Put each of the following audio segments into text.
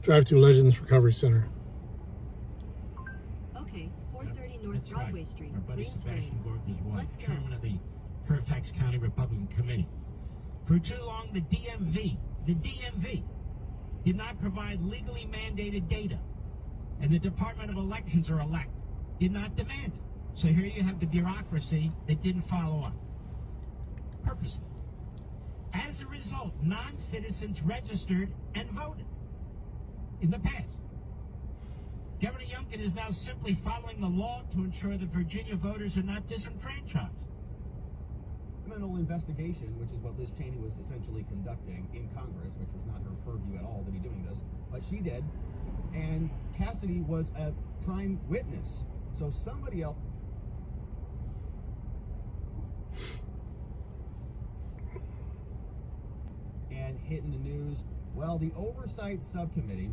Drive to Legends Recovery Center. Okay, 430 North Broadway Street, Our buddy Green Sebastian Springs. Gorky's wife, Let's go. chairman of the Fairfax County Republican Committee. For too long, the DMV did not provide legally mandated data, and the Department of Elections or elect did not demand it. So here you have the bureaucracy that didn't follow up. Purposely. As a result, non-citizens registered and voted in the past. Governor Youngkin is now simply following the law to ensure that Virginia voters are not disenfranchised. Criminal investigation, which is what Liz Cheney was essentially conducting in Congress, which was not her purview at all to be doing this, but she did. And Cassidy was a prime witness. So somebody else. And hitting the news. Well, the Oversight Subcommittee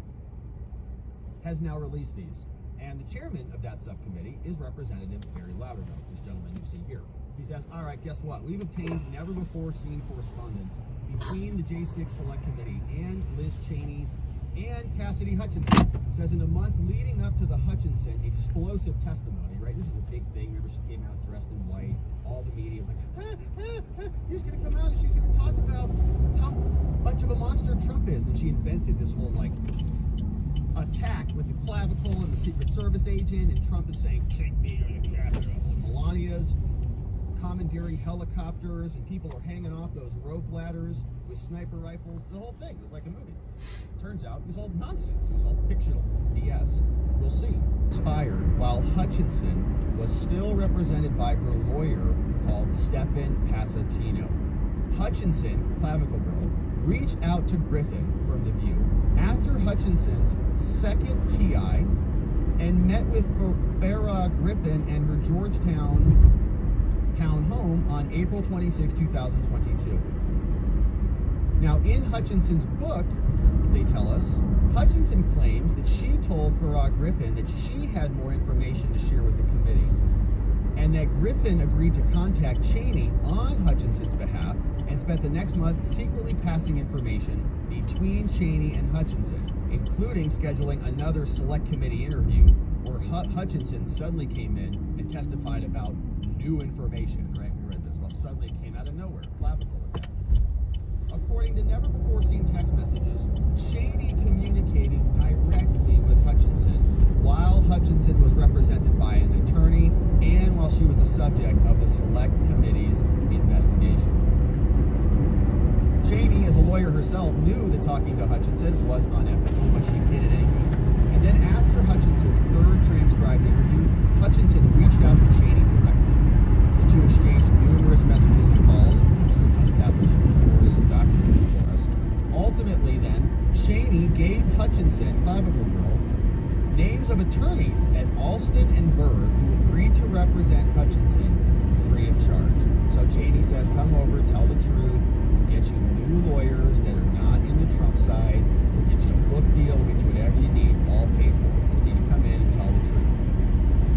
has now released these. And the chairman of that subcommittee is Representative Barry Loudermilk, this gentleman you see here. He says, all right, guess what? We've obtained never-before-seen correspondence between the J6 Select Committee and Liz Cheney and Cassidy Hutchinson. It says in the months leading up to the Hutchinson explosive testimony, right? This is a big thing. Remember, she came out dressed in white. All the media was like, she's going to come out and she's going to talk about how much of a monster Trump is. And she invented this whole, like, attack with the clavicle and the Secret Service agent. And Trump is saying, take me to the Capitol. And Melania's commandeering helicopters, and people are hanging off those rope ladders with sniper rifles. The whole thing was like a movie. Turns out it was all nonsense. It was all fictional BS. We'll see. Expired while Hutchinson was still represented by her lawyer called Stephen Passatino. Hutchinson, clavicle girl, reached out to Griffin from The View after Hutchinson's second TI and met with Farrah Griffin and her Georgetown town home on April 26, 2022. Now, in Hutchinson's book, they tell us, Hutchinson claims that she told Farrah Griffin that she had more information to share with the committee, and that Griffin agreed to contact Cheney on Hutchinson's behalf and spent the next month secretly passing information between Cheney and Hutchinson, including scheduling another select committee interview where Hutchinson suddenly came in and testified about new information, right? We read this. Well, suddenly it came out of nowhere. Clavicle attack. According to never-before-seen text messages, Cheney communicated directly with Hutchinson while Hutchinson was represented by an attorney and while she was the subject of the Select Committee's investigation. Cheney, as a lawyer herself, knew that talking to Hutchinson was unethical, but she did it anyways. And then after Hutchinson's third transcribed interview, Hutchinson reached out to Cheney directly. The two exchanged numerous messages and calls. I'm sure none of that was recorded or documented for us. Ultimately, then, Cheney gave Hutchinson, clavicle girl, names of attorneys at Alston and Byrd who agreed to represent Hutchinson free of charge. So Cheney says, come over, tell the truth. We'll get you new lawyers that are not in the Trump side. We'll get you a book deal. We'll get you whatever you need, all paid for. You just need to come in and tell the truth.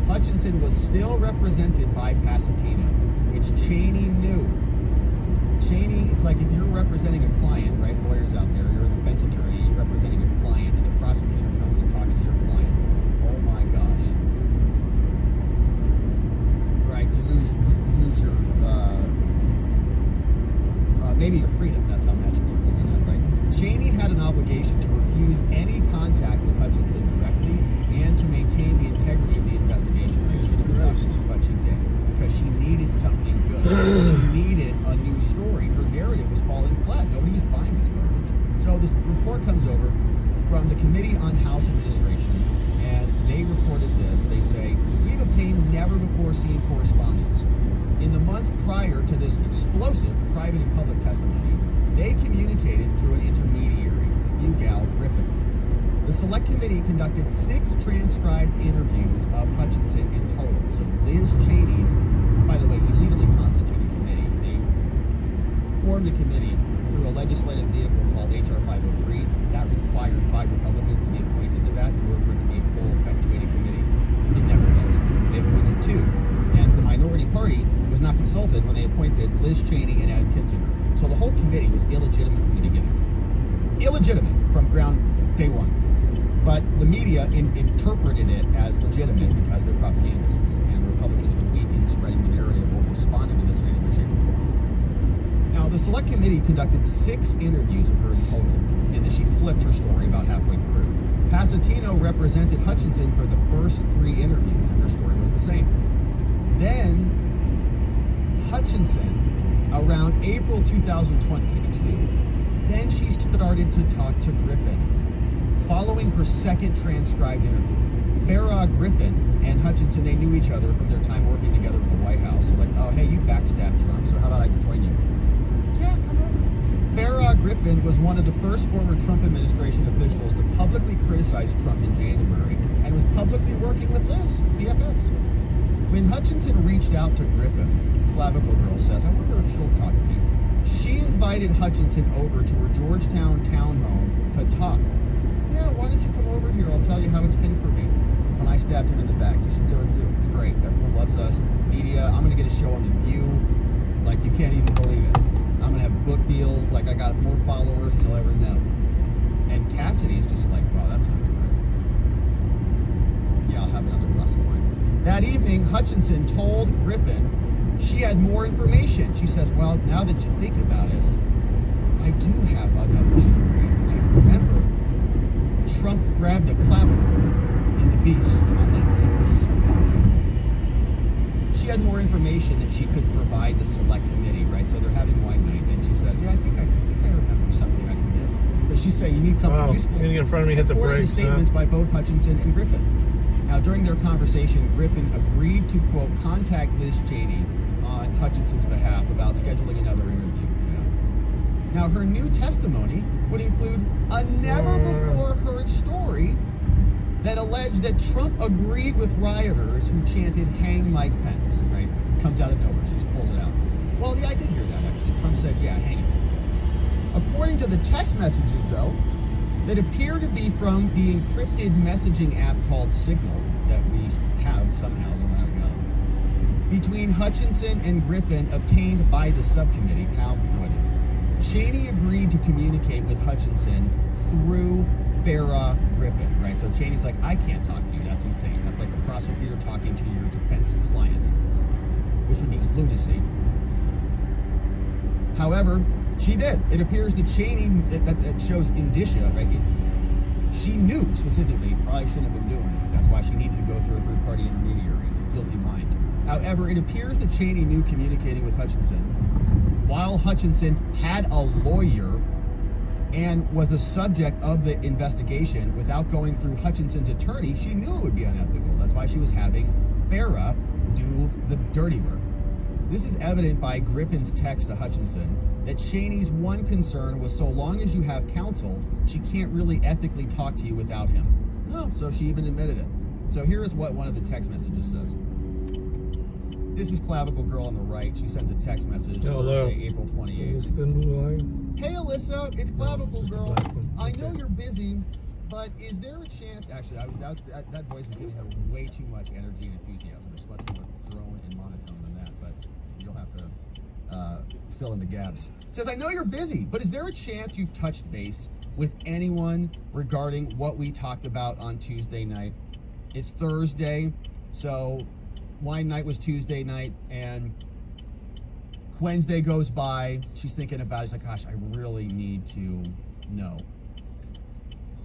Hutchinson was still represented by Passatino, which Cheney knew. Cheney, it's like if you're representing a client, right? Lawyers out there, you're a defense attorney, you're representing a client, and the prosecutor comes and talks to your client. Oh my gosh. Right, you lose your, maybe your freedom. That's how magical you're looking at, right? Cheney had an obligation to refuse any contact with Hutchinson directly and to maintain the integrity of the investigation. But she did, because she needed something good. She needed a new story. Her narrative was falling flat. Nobody was buying this garbage. So this report comes over from the Committee on House Administration, and they reported this. They say, we've obtained never-before-seen correspondence. In the months prior to this explosive private and public testimony, they communicated through an intermediary, the View gal Griffin. The Select Committee conducted 6 transcribed interviews of Hutchinson in total. So Liz Cheney's, by the way, illegally constituted committee, they formed the committee through a legislative vehicle called H.R. 503. That required 5 Republicans to be appointed to that in order for it to be a full effectuated committee. It never was. They appointed 2. And the minority party was not consulted when they appointed Liz Cheney and Adam Kinzinger. So the whole committee was illegitimate from the beginning. Illegitimate from ground day one. But the media interpreted it as legitimate because they're propagandists, and the Republicans were weak in spreading the narrative or responding to this in any way, shape, or form. Now, the Select Committee conducted 6 interviews of her in total, and then she flipped her story about halfway through. Pasatino represented Hutchinson for the first 3 interviews, and her story was the same. Then, Hutchinson, around April 2022, then she started to talk to Griffin. Following her second transcribed interview, Farrah Griffin and Hutchinson, they knew each other from their time working together in the White House. So like, oh, hey, you backstabbed Trump, so how about I join you? Yeah, come over. Farrah Griffin was one of the first former Trump administration officials to publicly criticize Trump in January and was publicly working with Liz, BFFs. When Hutchinson reached out to Griffin, Clavicle Girl says, I wonder if she'll talk to me. She invited Hutchinson over to her Georgetown townhome to talk. Yeah, why don't you come over here? I'll tell you how it's been for me when I stabbed him in the back. You should do it too. It's great. Everyone loves us. Media. I'm going to get a show on The View. Like, you can't even believe it. I'm going to have book deals. Like, I got more followers than you'll ever know. And Cassidy's just like, wow, that sounds great. Yeah, I'll have another glass of wine. That evening, Hutchinson told Griffin she had more information. She says, well, now that you think about it, I do have another story. I remember Trump grabbed a clavicle in the beast on that day. She had more information that she could provide the Select Committee, right? So they're having wine night, and she says, yeah, I think I remember something I can do. But she's saying, you need something useful. You're going to get in front of me, hit the brakes. Statements by both Hutchinson and Griffin. Now, during their conversation, Griffin agreed to, quote, contact Liz Cheney on Hutchinson's behalf about scheduling another interview. Yeah. Now, her new testimony would include a never-before-heard story that alleged that Trump agreed with rioters who chanted, hang Mike Pence, right? Comes out of nowhere. She just pulls it out. Well, yeah, I did hear that, actually. Trump said, yeah, hang him. According to the text messages, though, that appear to be from the encrypted messaging app called Signal that we have somehow, I don't know how to get them, between Hutchinson and Griffin obtained by the subcommittee, how, no idea. Cheney agreed to communicate with Hutchinson through Farrah Griffin, right? So Cheney's like, I can't talk to you. That's insane. That's like a prosecutor talking to your defense client, which would be lunacy. However, she did. It appears that Cheney, that shows indicia, right? She knew specifically, probably shouldn't have been doing that. That's why she needed to go through a third-party intermediary. It's a guilty mind. However, it appears that Cheney knew communicating with Hutchinson, while Hutchinson had a lawyer and was a subject of the investigation without going through Hutchinson's attorney, she knew it would be unethical. That's why she was having Farrah do the dirty work. This is evident by Griffin's text to Hutchinson that Cheney's one concern was so long as you have counsel, she can't really ethically talk to you without him. No, so she even admitted it. So here is what one of the text messages says. This is Clavicle Girl on the right. She sends a text message Thursday, April 28th. Is this the new line? Hey, Alyssa, it's Clavicle Girl. I know you're busy, but is there a chance... Actually, that voice is giving her way too much energy and enthusiasm. It's much more drone and monotone than that, but you'll have to fill in the gaps. It says, I know you're busy, but is there a chance you've touched base with anyone regarding what we talked about on Tuesday night? It's Thursday, so... wine night was Tuesday night, and Wednesday goes by. She's thinking about it. She's like, gosh, I really need to know.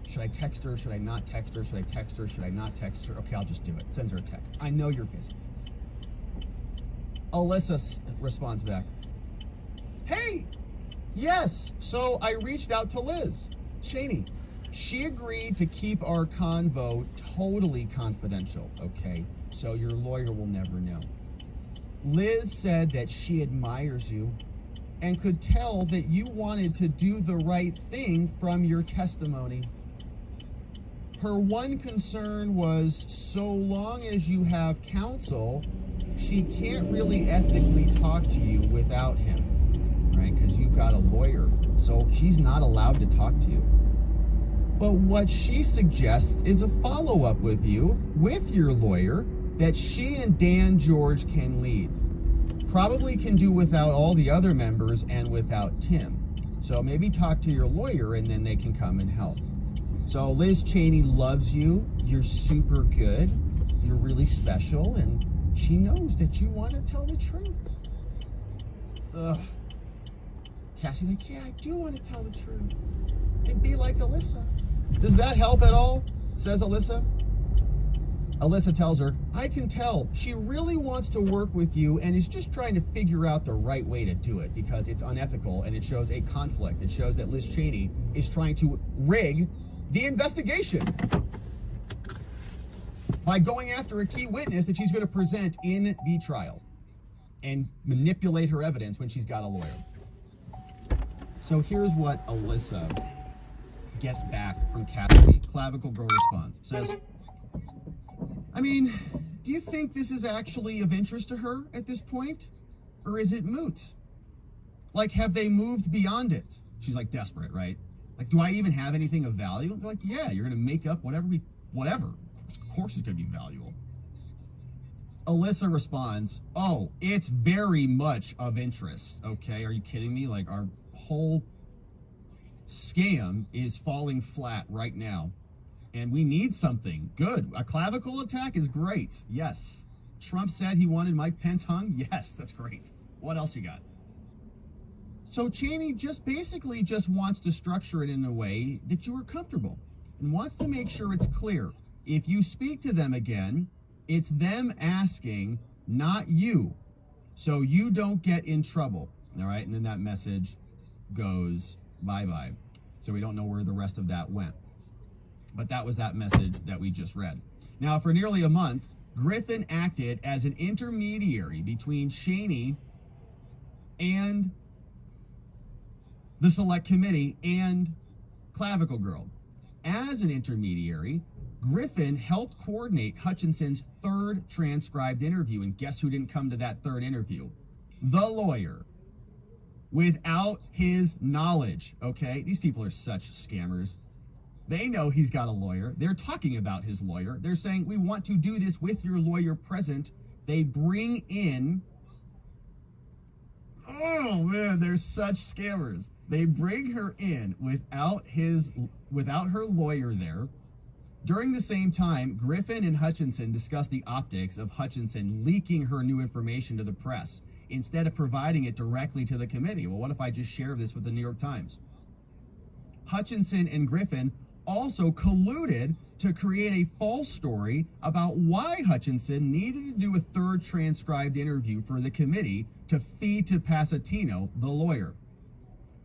Should I text her? Should I not text her? Should I text her? Should I not text her? Okay, I'll just do it. Sends her a text. I know you're busy. Alyssa responds back, hey, yes, so I reached out to Liz Cheney. She agreed to keep our convo totally confidential, okay? So your lawyer will never know. Liz said that she admires you and could tell that you wanted to do the right thing from your testimony. Her one concern was so long as you have counsel, she can't really ethically talk to you without him, right? Because you've got a lawyer, so she's not allowed to talk to you. But what she suggests is a follow-up with you, with your lawyer, that she and Dan George can lead. Probably can do without all the other members and without Tim. So maybe talk to your lawyer and then they can come and help. So Liz Cheney loves you. You're super good. You're really special, and she knows that you want to tell the truth. Ugh. Cassie's like, yeah, I do want to tell the truth. And be like Alyssa. Does that help at all? Says Alyssa. Alyssa tells her, I can tell she really wants to work with you and is just trying to figure out the right way to do it because it's unethical and it shows a conflict. It shows that Liz Cheney is trying to rig the investigation by going after a key witness that she's going to present in the trial and manipulate her evidence when she's got a lawyer. So here's what Alyssa gets back from Cassidy. Clavicle Girl responds, says, I mean, do you think this is actually of interest to her at this point? Or is it moot? Like, have they moved beyond it? She's like desperate, right? Like, do I even have anything of value? They're like, yeah, you're going to make up whatever. Of course it's going to be valuable. Alyssa responds, oh, it's very much of interest. Okay, are you kidding me? Like, our whole scam is falling flat right now. And we need something good. A clavicle attack is great. Yes. Trump said he wanted Mike Pence hung. Yes, that's great. What else you got? So Cheney basically wants to structure it in a way that you are comfortable and wants to make sure it's clear. If you speak to them again, it's them asking, not you. So you don't get in trouble. All right. And then that message goes bye-bye. So we don't know where the rest of that went. But that was that message that we just read. Now, for nearly a month, Griffin acted as an intermediary between Cheney and the Select Committee and Clavicle Girl. As an intermediary, Griffin helped coordinate Hutchinson's third transcribed interview. And guess who didn't come to that third interview? The lawyer. Without his knowledge, okay? These people are such scammers. They know he's got a lawyer. They're talking about his lawyer. They're saying, we want to do this with your lawyer present. They bring in, oh man, they're such scammers. They bring her in without her lawyer there. During the same time, Griffin and Hutchinson discussed the optics of Hutchinson leaking her new information to the press instead of providing it directly to the committee. Well, what if I just share this with the New York Times? Hutchinson and Griffin also colluded to create a false story about why Hutchinson needed to do a third transcribed interview for the committee to feed to Pasatino, the lawyer.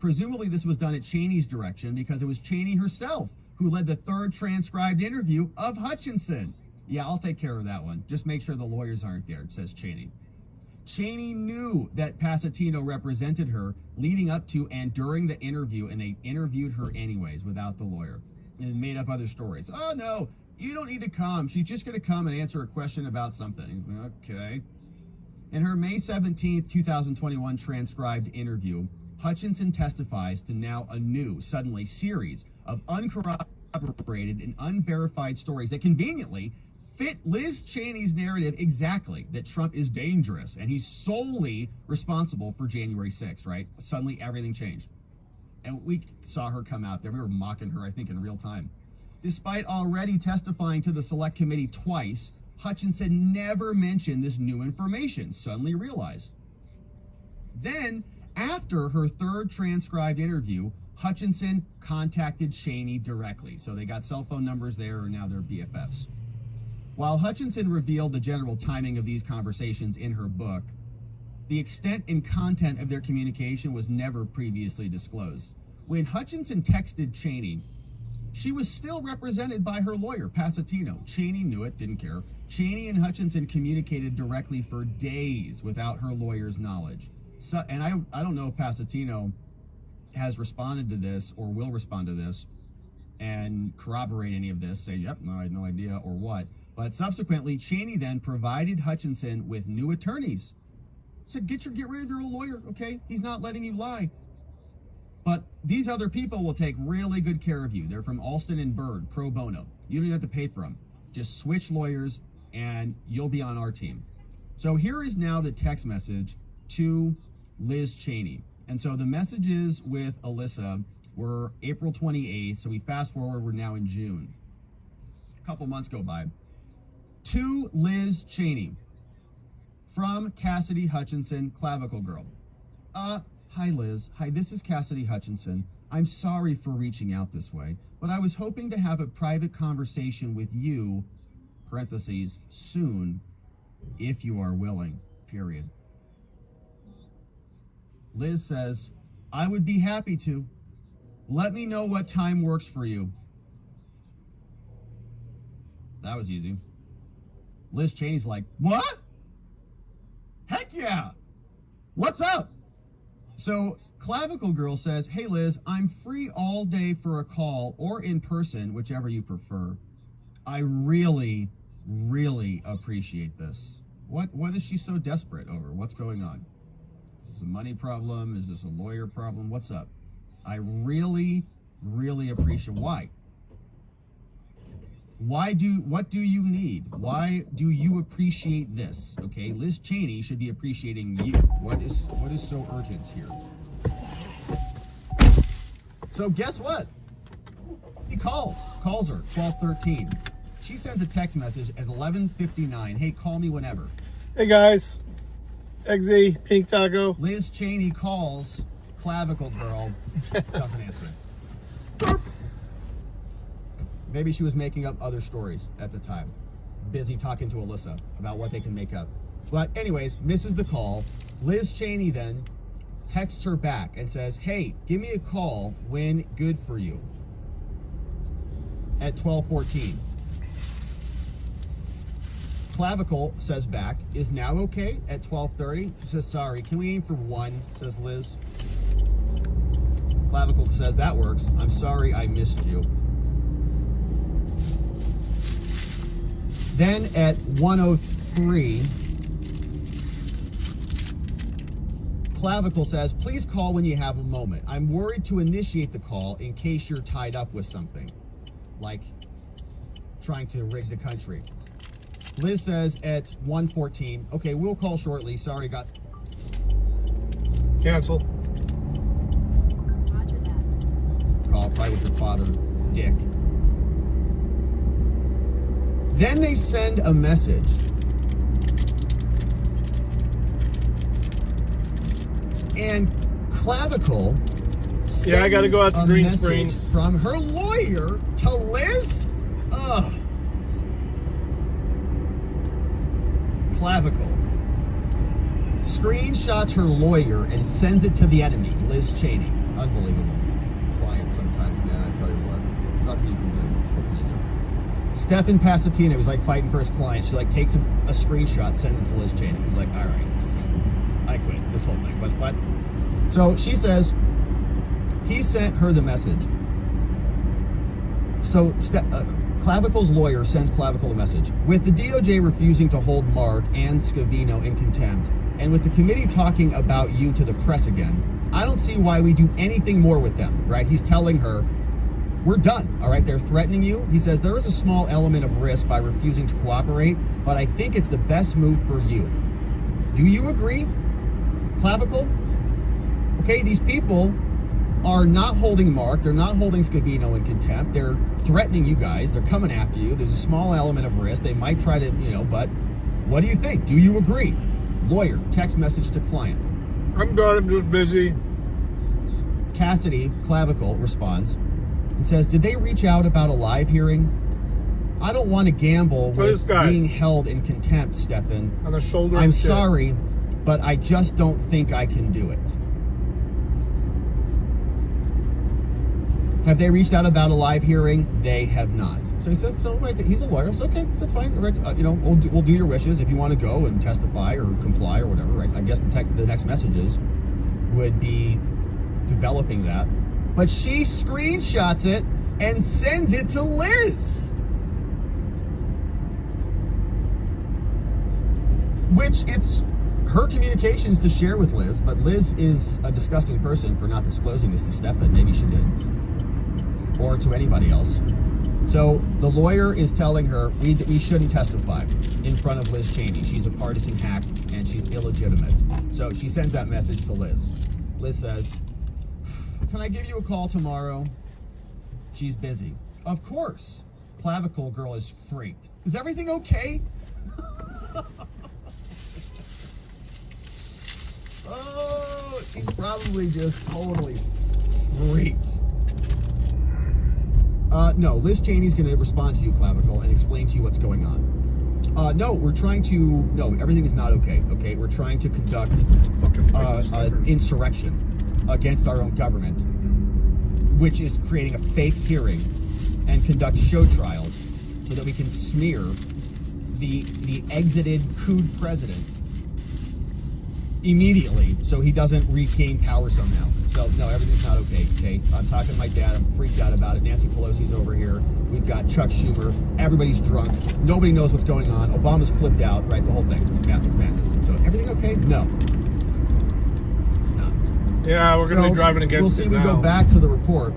Presumably this was done at Cheney's direction because it was Cheney herself who led the third transcribed interview of Hutchinson. Yeah, I'll take care of that one. Just make sure the lawyers aren't there, says Cheney. Cheney knew that Pasatino represented her leading up to and during the interview, and they interviewed her anyways without the lawyer and made up other stories. Oh, no, you don't need to come. She's just going to come and answer a question about something. Okay. In her May 17th, 2021 transcribed interview, Hutchinson testifies to now a new, suddenly, series of uncorroborated and unverified stories that conveniently fit Liz Cheney's narrative exactly, that Trump is dangerous and he's solely responsible for January 6th, right? Suddenly everything changed. And we saw her come out there. We were mocking her, I think, in real time. Despite already testifying to the Select Committee twice, Hutchinson never mentioned this new information, suddenly realized. Then, after her third transcribed interview, Hutchinson contacted Cheney directly. So they got cell phone numbers there, and now they're BFFs. While Hutchinson revealed the general timing of these conversations in her book, the extent and content of their communication was never previously disclosed. When Hutchinson texted Cheney, she was still represented by her lawyer, Pasatino. Cheney knew it, didn't care. Cheney and Hutchinson communicated directly for days without her lawyer's knowledge. So, and I don't know if Pasatino has responded to this or will respond to this and corroborate any of this, say, yep, no, I had no idea, or what. But subsequently, Cheney then provided Hutchinson with new attorneys. Said, get rid of your old lawyer, okay? He's not letting you lie. But these other people will take really good care of you. They're from Alston and Byrd, pro bono. You don't even have to pay for them. Just switch lawyers and you'll be on our team. So here is now the text message to Liz Cheney. And so the messages with Alyssa We're April 28th, so we fast forward, we're now in June. A couple months go by. To Liz Cheney from Cassidy Hutchinson, Clavicle Girl. Hi Liz. Hi, this is Cassidy Hutchinson. I'm sorry for reaching out this way, but I was hoping to have a private conversation with you, parentheses, soon, if you are willing, period. Liz says, I would be happy to. Let me know what time works for you. That was easy. Liz Cheney's like, what? Heck yeah. What's up? So Clavicle Girl says, hey Liz, I'm free all day for a call or in person, whichever you prefer. I really, really appreciate this. What is she so desperate over? What's going on? Is this a money problem? Is this a lawyer problem? What's up? I really, really appreciate. Why? What do you need? Why do you appreciate this? Okay, Liz Cheney should be appreciating you. What is so urgent here? So guess what? He calls her 12:13. She sends a text message at 11:59. Hey, call me whenever. Hey guys, XZ, Pink Taco. Liz Cheney calls Clavicle Girl, doesn't answer it. Maybe she was making up other stories at the time. Busy talking to Alyssa about what they can make up. But anyways, misses the call. Liz Cheney then texts her back and says, hey, give me a call when good for you. At 12:14. Clavicle says back, is now okay at 12:30? She says, sorry, can we aim for 1, says Liz. Clavicle says, that works. I'm sorry I missed you. Then at 1:03, Clavicle says, please call when you have a moment. I'm worried to initiate the call in case you're tied up with something, like trying to rig the country. Liz says at 1:14, okay, we'll call shortly. Sorry, got... Cancel. Roger that. Call probably with your father, Dick. Then they send a message. And Clavicle Yeah, I gotta go out to sends a Green message Springs. from her lawyer to Liz. Ugh. Clavicle screenshots her lawyer and sends it to the enemy, Liz Cheney. Unbelievable. Client sometimes, man, I tell you what. Nothing you can do. What can you do? Stefan Pasatina was like fighting for his client. She like takes a screenshot, sends it to Liz Cheney. He's like, all right, I quit this whole thing. But so she says he sent her the message. So Clavicle's lawyer sends Clavicle a message. With the DOJ refusing to hold Mark and Scavino in contempt, and with the committee talking about you to the press again, I don't see why we do anything more with them, right? He's telling her, we're done, all right? They're threatening you. He says, there is a small element of risk by refusing to cooperate, but I think it's the best move for you. Do you agree, Clavicle? Okay, these people are not holding Mark. They're not holding Scavino in contempt. They're threatening you guys. They're coming after you. There's a small element of risk. They might try to, but what do you think? Do you agree? Lawyer, text message to client. I'm good, I'm just busy. Cassidy, Clavicle, responds and says, did they reach out about a live hearing? I don't want to gamble with being held in contempt, Stefan. On the shoulder. I'm sorry, but I just don't think I can do it. Have they reached out about a live hearing? They have not. So he says, so right, he's a lawyer. So okay, that's fine. Right, we'll do your wishes if you want to go and testify or comply or whatever. Right? I guess the next messages would be developing that. But she screenshots it and sends it to Liz, which it's her communications to share with Liz. But Liz is a disgusting person for not disclosing this to Stefan. Maybe she did. Or to anybody else. So the lawyer is telling her we shouldn't testify in front of Liz Cheney. She's a partisan hack and she's illegitimate. So she sends that message to Liz. Liz says, can I give you a call tomorrow? She's busy. Of course. Clavicle girl is freaked. Is everything okay? Oh, she's probably just totally freaked. No, Liz Cheney's going to respond to you, Clavicle, and explain to you what's going on. No, everything is not okay, okay? We're trying to conduct an insurrection against our own government, which is creating a fake hearing and conduct show trials so that we can smear the exited coup president immediately so he doesn't regain power somehow. So, no, everything's not okay, okay? I'm talking to my dad. I'm freaked out about it. Nancy Pelosi's over here. We've got Chuck Schumer. Everybody's drunk. Nobody knows what's going on. Obama's flipped out, right? The whole thing. It's madness. So, everything okay? No. It's not. Yeah, we're going to be driving against we'll see, it we now. go back to the report.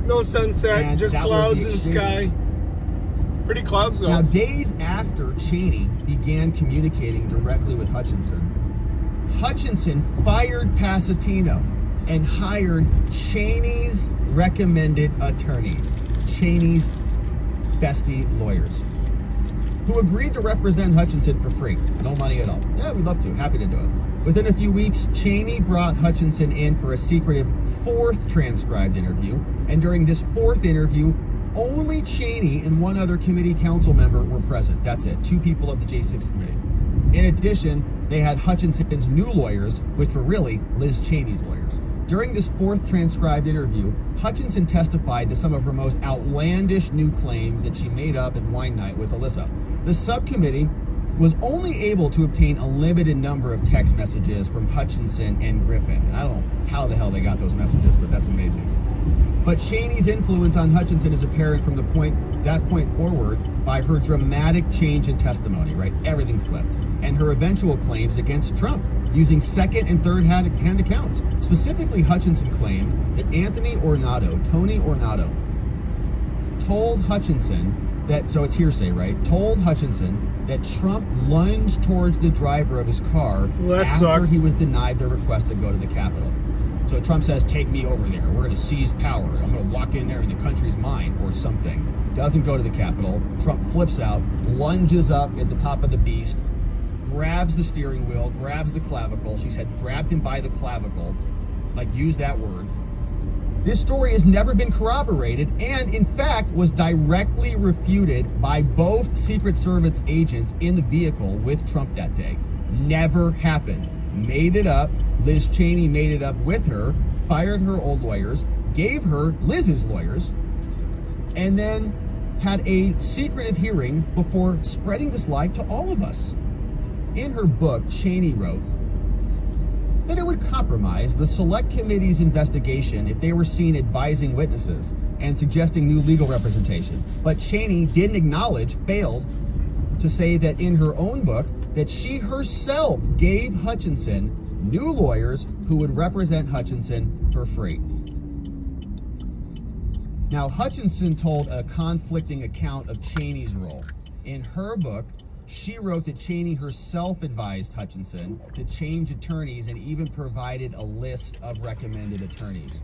No sunset, And just that was clouds the in the sky. exchange. Pretty clouds, though. Now, days after Cheney began communicating directly with Hutchinson fired Pasatino and hired Cheney's recommended attorneys, Cheney's bestie lawyers, who agreed to represent Hutchinson for free. No money at all. Yeah, we'd love to. Happy to do it. Within a few weeks, Cheney brought Hutchinson in for a secretive fourth transcribed interview. And during this fourth interview, only Cheney and one other committee council member were present. That's it. 2 people of the J6 committee. In addition, they had Hutchinson's new lawyers, which were really Liz Cheney's lawyers. During this fourth transcribed interview, Hutchinson testified to some of her most outlandish new claims that she made up at wine night with Alyssa. The subcommittee was only able to obtain a limited number of text messages from Hutchinson and Griffin. And I don't know how the hell they got those messages, but that's amazing. But Cheney's influence on Hutchinson is apparent from that point forward by her dramatic change in testimony, right? Everything flipped. And her eventual claims against Trump using second and third hand accounts. Specifically, Hutchinson claimed that Tony Ornato, told Hutchinson that, so it's hearsay, right? Told Hutchinson that Trump lunged towards the driver of his car after he was denied the request to go to the Capitol. So Trump says, take me over there. We're going to seize power. I'm going to walk in there and the country's mine or something. Doesn't go to the Capitol. Trump flips out, lunges up at the top of the beast, grabs the steering wheel, grabs the clavicle. She said, grabbed him by the clavicle, like use that word. This story has never been corroborated and, in fact, was directly refuted by both Secret Service agents in the vehicle with Trump that day. Never happened. Made it up. Liz Cheney made it up with her, fired her old lawyers, gave her Liz's lawyers, and then had a secretive hearing before spreading this lie to all of us. In her book, Cheney wrote that it would compromise the Select Committee's investigation if they were seen advising witnesses and suggesting new legal representation. But Cheney failed to say that in her own book that she herself gave Hutchinson new lawyers who would represent Hutchinson for free. Now, Hutchinson told a conflicting account of Cheney's role. In her book, she wrote that Cheney herself advised Hutchinson to change attorneys and even provided a list of recommended attorneys.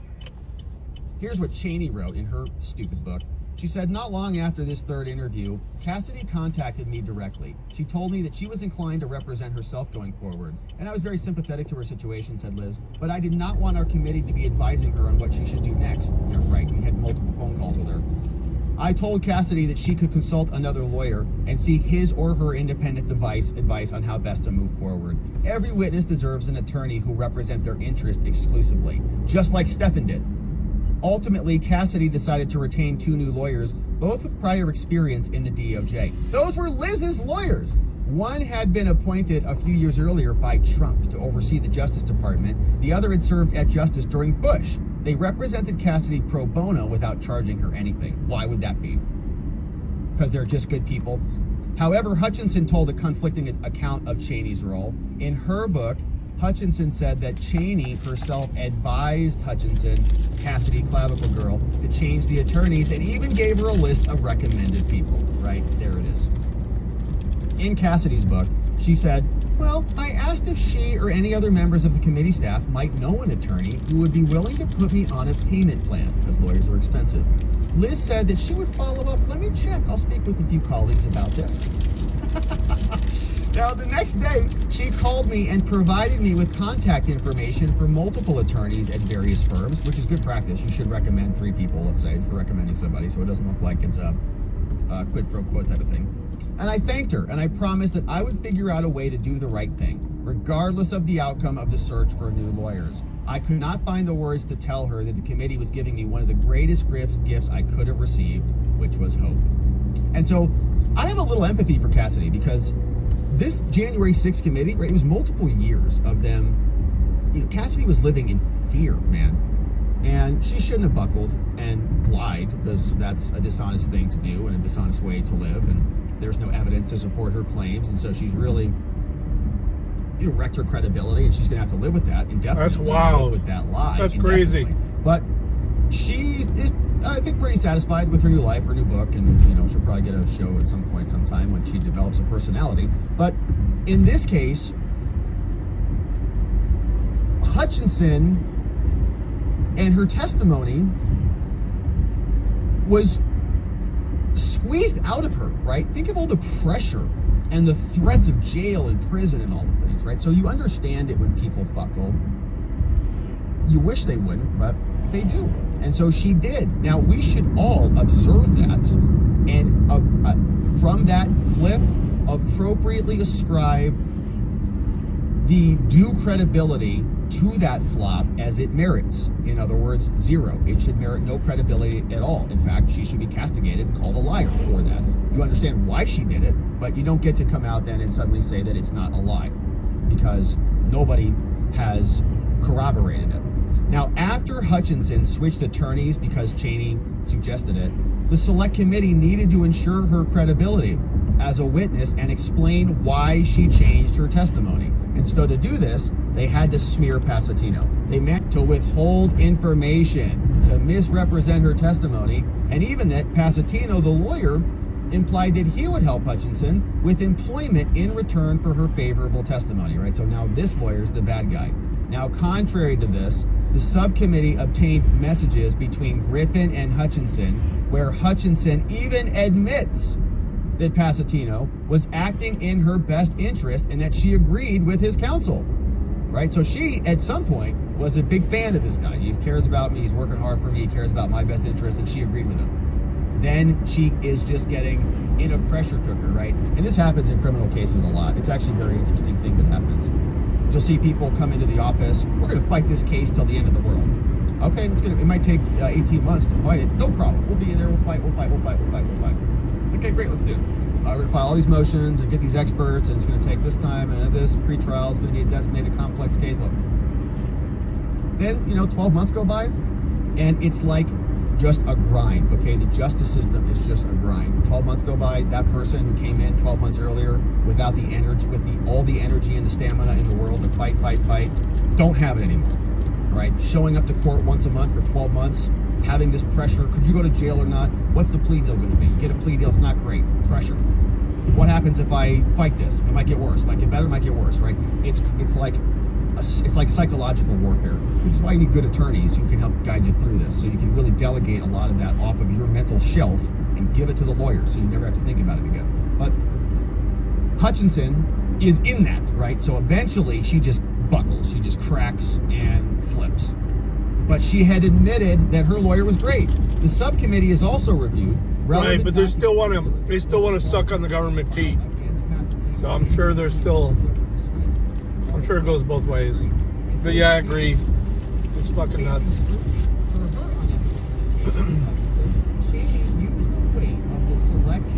Here's what Cheney wrote in her stupid book. She said, not long after this third interview, Cassidy contacted me directly. She told me that she was inclined to represent herself going forward. And I was very sympathetic to her situation, said Liz, but I did not want our committee to be advising her on what she should do next. Yeah, right, we had multiple phone calls with her. I told Cassidy that she could consult another lawyer and seek his or her independent advice on how best to move forward. Every witness deserves an attorney who represent their interest exclusively, just like Stephan did. Ultimately, Cassidy decided to retain 2 new lawyers, both with prior experience in the DOJ. Those were Liz's lawyers. One had been appointed a few years earlier by Trump to oversee the Justice Department. The other had served at Justice during Bush. They represented Cassidy pro bono without charging her anything. Why would that be? Because they're just good people. However, Hutchinson told a conflicting account of Cheney's role. In her book, Hutchinson said that Cheney herself advised Hutchinson, Cassidy Clavicle Girl, to change the attorneys and even gave her a list of recommended people. Right, there it is. In Cassidy's book, she said, Well, I asked if she or any other members of the committee staff might know an attorney who would be willing to put me on a payment plan, because lawyers are expensive. Liz said that she would follow up. Let me check. I'll speak with a few colleagues about this. Now, the next day, she called me and provided me with contact information for multiple attorneys at various firms, which is good practice. You should recommend 3 people, let's say, for recommending somebody, so it doesn't look like it's a quid pro quo type of thing. And I thanked her, and I promised that I would figure out a way to do the right thing, regardless of the outcome of the search for new lawyers. I could not find the words to tell her that the committee was giving me one of the greatest gifts I could have received, which was hope. And so I have a little empathy for Cassidy, because this January 6th committee, right, it was multiple years of them, Cassidy was living in fear, man. And she shouldn't have buckled and lied, because that's a dishonest thing to do and a dishonest way to live. And there's no evidence to support her claims. And so she's really, wrecked her credibility, and she's going to have to live with that indefinitely. That's wild. With that lie. That's crazy. But she is, I think, pretty satisfied with her new life, her new book, and she'll probably get a show at some point, sometime, when she develops a personality. But in this case, Hutchinson and her testimony was squeezed out of her, right? Think of all the pressure and the threats of jail and prison and all the things, right? So you understand it when people buckle. You wish they wouldn't, but they do. And so she did. Now, we should all observe that, and from that flip, appropriately ascribe the due credibility to that flop as it merits. In other words, 0. It should merit no credibility at all. In fact, she should be castigated and called a liar for that. You understand why she did it, but you don't get to come out then and suddenly say that it's not a lie, because nobody has corroborated it. Now, after Hutchinson switched attorneys because Cheney suggested it, the select committee needed to ensure her credibility as a witness and explain why she changed her testimony. And so to do this, they had to smear Pasatino. They meant to withhold information, to misrepresent her testimony, and even that Pasatino, the lawyer, implied that he would help Hutchinson with employment in return for her favorable testimony, right? So now this lawyer's the bad guy. Now, contrary to this, the subcommittee obtained messages between Griffin and Hutchinson, where Hutchinson even admits that Pasatino was acting in her best interest and that she agreed with his counsel, right? So she, at some point, was a big fan of this guy. He cares about me, he's working hard for me, he cares about my best interest, and she agreed with him. Then she is just getting in a pressure cooker, right? And this happens in criminal cases a lot. It's actually a very interesting thing that happens. You'll see people come into the office, we're going to fight this case till the end of the world. Okay, it might take 18 months to fight it. No problem. We'll be in there, we'll fight. Okay, great, let's do it. We're going to file all these motions and get these experts, and it's going to take this time, and this pre-trial is going to be a designated complex case. Well, then, 12 months go by, and it's like just a grind, okay? The justice system is just a grind. 12 months go by, that person who came in 12 months earlier without the energy, all the energy and the stamina in the world to fight, don't have it anymore, all right? Showing up to court once a month for 12 months, having this pressure, could you go to jail or not? What's the plea deal going to be? You get a plea deal, it's not great. Pressure. What happens if I fight this? It might get worse. It might get better, it might get worse, right? It's like psychological warfare, which is why you need good attorneys who can help guide you through this, so you can really delegate a lot of that off of your mental shelf and give it to the lawyer, so you never have to think about it again. But Hutchinson is in that, right? So eventually she just buckles, she just cracks and flips. But she had admitted that her lawyer was great. The subcommittee is also reviewed. Right, but they still want to suck on the government teeth. So I'm sure it goes both ways. But yeah, I agree. It's fucking nuts.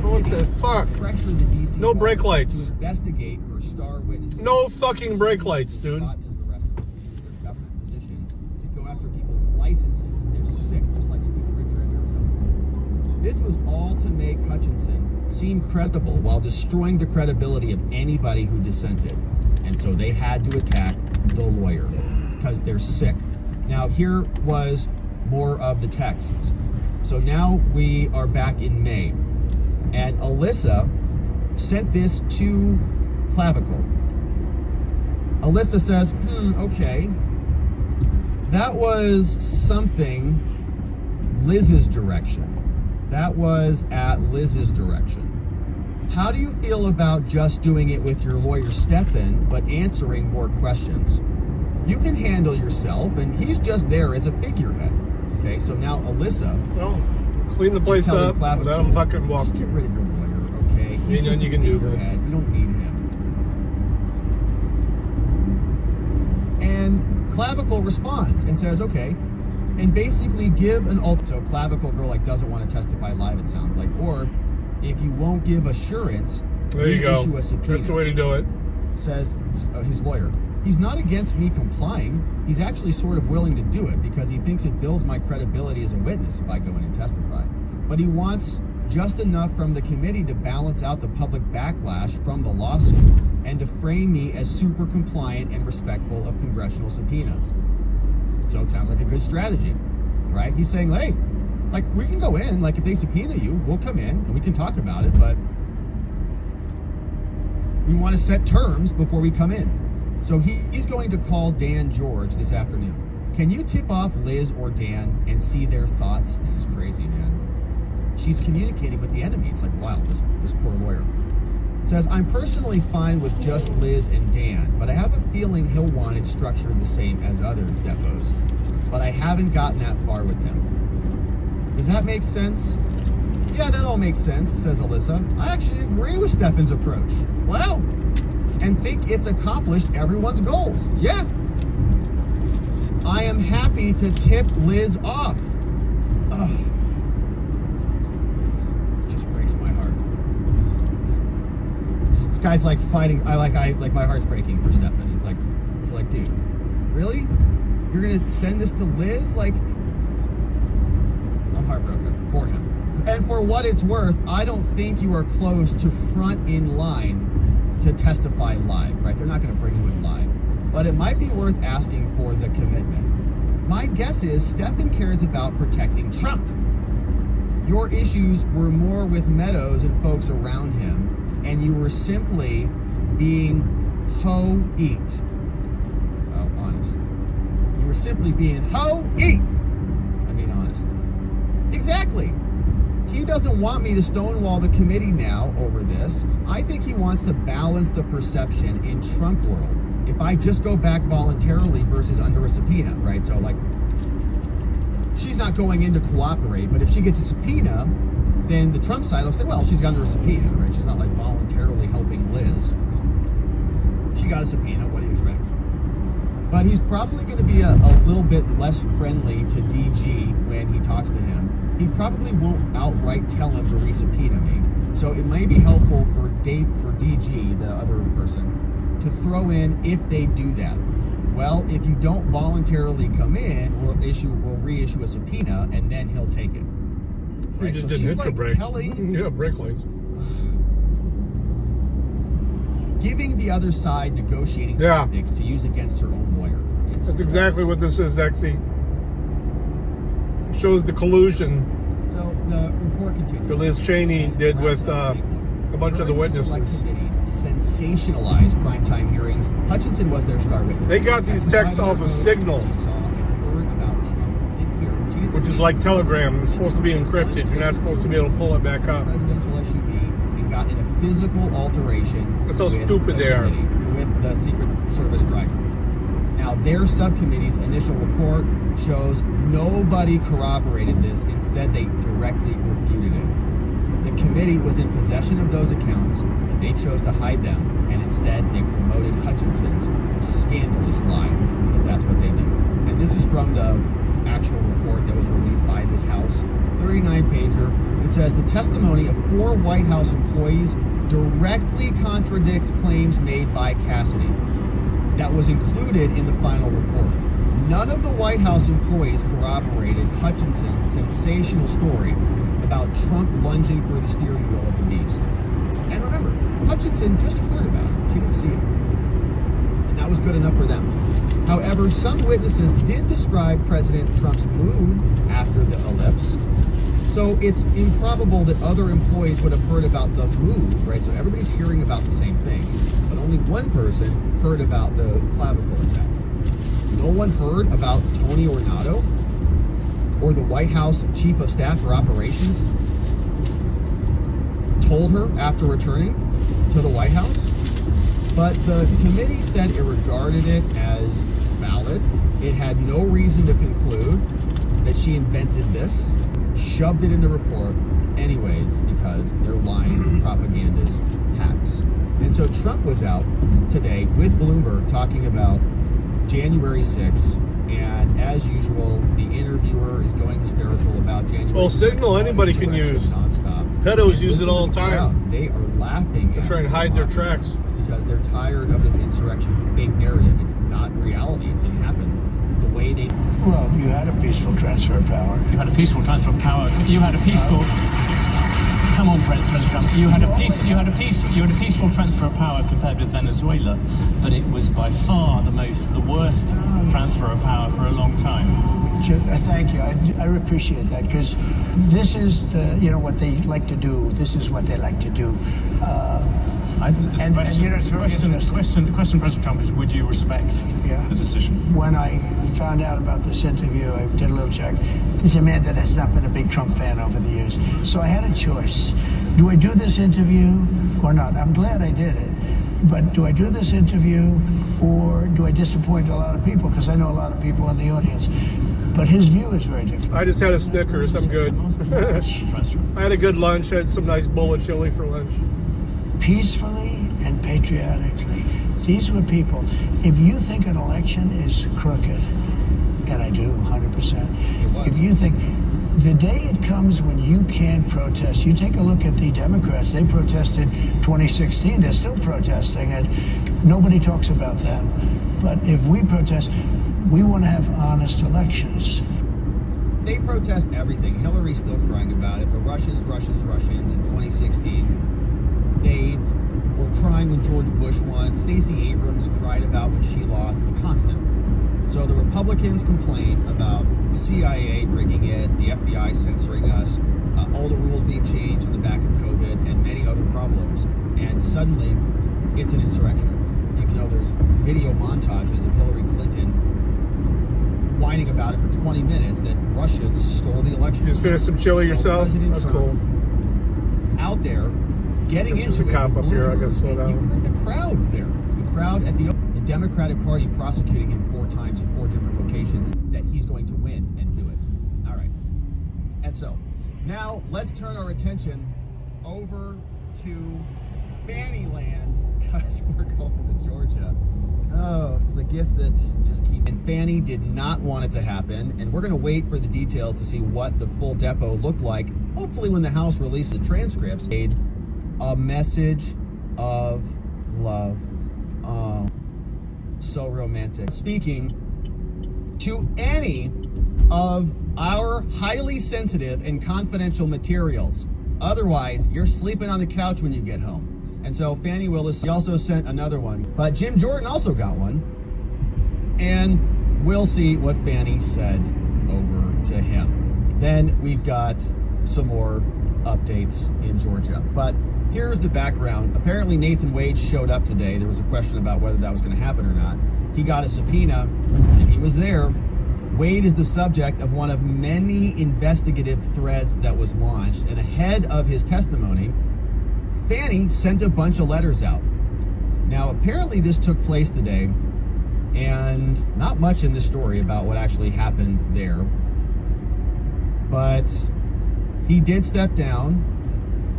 What the fuck? No brake lights. No fucking brake lights, dude. This was all to make Hutchinson seem credible while destroying the credibility of anybody who dissented. And so they had to attack the lawyer because they're sick. Now, here was more of the texts. So now we are back in May. And Alyssa sent this to Clavicle. Alyssa says, okay. That was something Liz's direction. That was at Liz's direction. How do you feel about just doing it with your lawyer, Stefan, but answering more questions? You can handle yourself, and he's just there as a figurehead. Okay, so now Alyssa... Well, clean the place up, let him fucking walk. Just get rid of your lawyer, okay? He's Ain't just nothing a you can do, figurehead. You don't need him. And Clavicle responds and says, okay, and basically give an so Clavicle girl like doesn't want to testify live, it sounds like, or if you won't give assurance, there you go. Issue a subpoena. That's the way to do it. Says his lawyer. He's not against me complying. He's actually sort of willing to do it because he thinks it builds my credibility as a witness if I go in and testify. But he wants just enough from the committee to balance out the public backlash from the lawsuit and to frame me as super compliant and respectful of congressional subpoenas. So it sounds like a good strategy, right? He's saying, hey, like, we can go in, like, if they subpoena you, we'll come in and we can talk about it, but we want to set terms before we come in. So he's going to call Dan George this afternoon. Can you tip off Liz or Dan and see their thoughts? This is crazy, man. She's communicating with the enemy. It's like, wow, this poor lawyer. It says, I'm personally fine with just Liz and Dan, but I have a feeling he'll want it structured the same as other depots. But I haven't gotten that far with him. Does that make sense? Yeah, that all makes sense, says Alyssa. I actually agree with Stefan's approach. Wow. And think it's accomplished everyone's goals. Yeah. I am happy to tip Liz off. Ugh. Just breaks my heart. This guy's like fighting. I like my heart's breaking for Stefan. He's like, you're like, dude, really? You're gonna send this to Liz? Like, I'm heartbroken for him. And for what it's worth, I don't think you are close to front in line to testify live, right? They're not going to bring you in live. But it might be worth asking for the commitment. My guess is Stefan cares about protecting Trump. Your issues were more with Meadows and folks around him, and you were simply being ho-eat. Oh, honest. You were simply being ho-eat. I mean, honest. Exactly. He doesn't want me to stonewall the committee now over this. I think he wants to balance the perception in Trump world. If I just go back voluntarily versus under a subpoena, right? So like, she's not going in to cooperate, but if she gets a subpoena, then the Trump side will say, well, she's under a subpoena, right? She's not like voluntarily helping Liz. She got a subpoena, what do you expect? But he's probably going to be a little bit less friendly to DG when he talks to him. He probably won't outright tell him to resubpoena me. So it may be helpful for DG, the other person, to throw in if they do that. Well, if you don't voluntarily come in, we'll reissue a subpoena and then he'll take it. Right? You just So didn't she's hit like your brakes. telling, Yeah, brake lights. giving the other side negotiating tactics to use against her own lawyer. That's exactly what this is, actually. Shows the collusion So the report continues. that Liz Cheney did with a bunch of the witnesses. Select committees sensationalized primetime hearings. Hutchinson was their star witness. They got these texts off of Signal, She saw and heard about Trump in here. She didn't which see is like it. Telegram. It's supposed to be encrypted. You're not supposed to be able to pull it back up. Presidential SUV and got in a physical altercation. That's how with stupid the they are. committee, with the Secret Service driver. Now, their subcommittee's initial report shows nobody corroborated this. Instead, they directly refuted it. The committee was in possession of those accounts, but they chose to hide them, and instead they promoted Hutchinson's scandalous lie, because that's what they do. And this is from the actual report that was released by this House, 39-pager. It says the testimony of 4 White House employees directly contradicts claims made by Cassidy. That was included in the final report. None of the White House employees corroborated Hutchinson's sensational story about Trump lunging for the steering wheel of the beast. And remember, Hutchinson just heard about it. She didn't see it. And that was good enough for them. However, some witnesses did describe President Trump's mood after the ellipse. So it's improbable that other employees would have heard about the move, right? So everybody's hearing about the same things, but only one person heard about the clavicle attack. No one heard about Tony Ornato or the White House Chief of Staff for Operations told her after returning to the White House. But the committee said it regarded it as valid. It had no reason to conclude that she invented this, shoved it in the report anyways, because they're lying propagandist hacks. And so Trump was out today with Bloomberg talking about January 6th, and as usual, the interviewer is going hysterical about January 6th. Well, Signal anybody can use. Nonstop. Pedos use it all the time. They are laughing. They're trying to hide their tracks. Because they're tired of this insurrection fake narrative. It's not reality. It didn't happen the way they... Well, you had a peaceful transfer of power. You had a peaceful transfer of power. You had a peaceful... Come on, President Trump. You had a peaceful transfer of power compared with Venezuela, but it was by far the worst transfer of power for a long time. Thank you. I appreciate that, because this is what they like to do. This is what they like to do. The question, President Trump, is would you respect the decision? When I found out about this interview, I did a little check. He's a man that has not been a big Trump fan over the years. So I had a choice. Do I do this interview or not? I'm glad I did it. But do I do this interview or do I disappoint a lot of people? Because I know a lot of people in the audience. But his view is very different. I just had a Snickers. I'm good. I had a good lunch. I had some nice bowl of chili for lunch. Peacefully and patriotically. These were people. If you think an election is crooked, and I do 100%, if you think the day it comes when you can't protest, you take a look at the Democrats. They protested 2016. They're still protesting, and nobody talks about them. But if we protest, we want to have honest elections. They protest everything. Hillary's still crying about it. The Russians in 2016. They were crying when George Bush won. Stacey Abrams cried about when she lost. It's constant. So the Republicans complain about CIA rigging it, the FBI censoring us, all the rules being changed on the back of COVID, and many other problems. And suddenly, it's an insurrection. Even though there's video montages of Hillary Clinton whining about it for 20 minutes that Russians stole the election. You just finished some chili yourself? That's cool. Out there, getting into a cop up here. I guess slow down. You heard the crowd there. The crowd at the Democratic Party prosecuting him 4 times in 4 different locations that he's going to win and do it. All right. And so now let's turn our attention over to Fannyland, because we're going to Georgia. Oh, it's the gift that just keeps... And Fanny did not want it to happen, and we're going to wait for the details to see what the full depot looked like. Hopefully when the House releases the transcripts, a message of love. Oh, so romantic. Speaking to any of our highly sensitive and confidential materials. Otherwise, you're sleeping on the couch when you get home. And so Fannie Willis also sent another one. But Jim Jordan also got one. And we'll see what Fannie said over to him. Then we've got some more updates in Georgia. But here's the background. Apparently Nathan Wade showed up today. There was a question about whether that was going to happen or not. He got a subpoena and he was there. Wade is the subject of one of many investigative threads that was launched. And ahead of his testimony, Fannie sent a bunch of letters out. Now, apparently this took place today, and not much in this story about what actually happened there. But he did step down,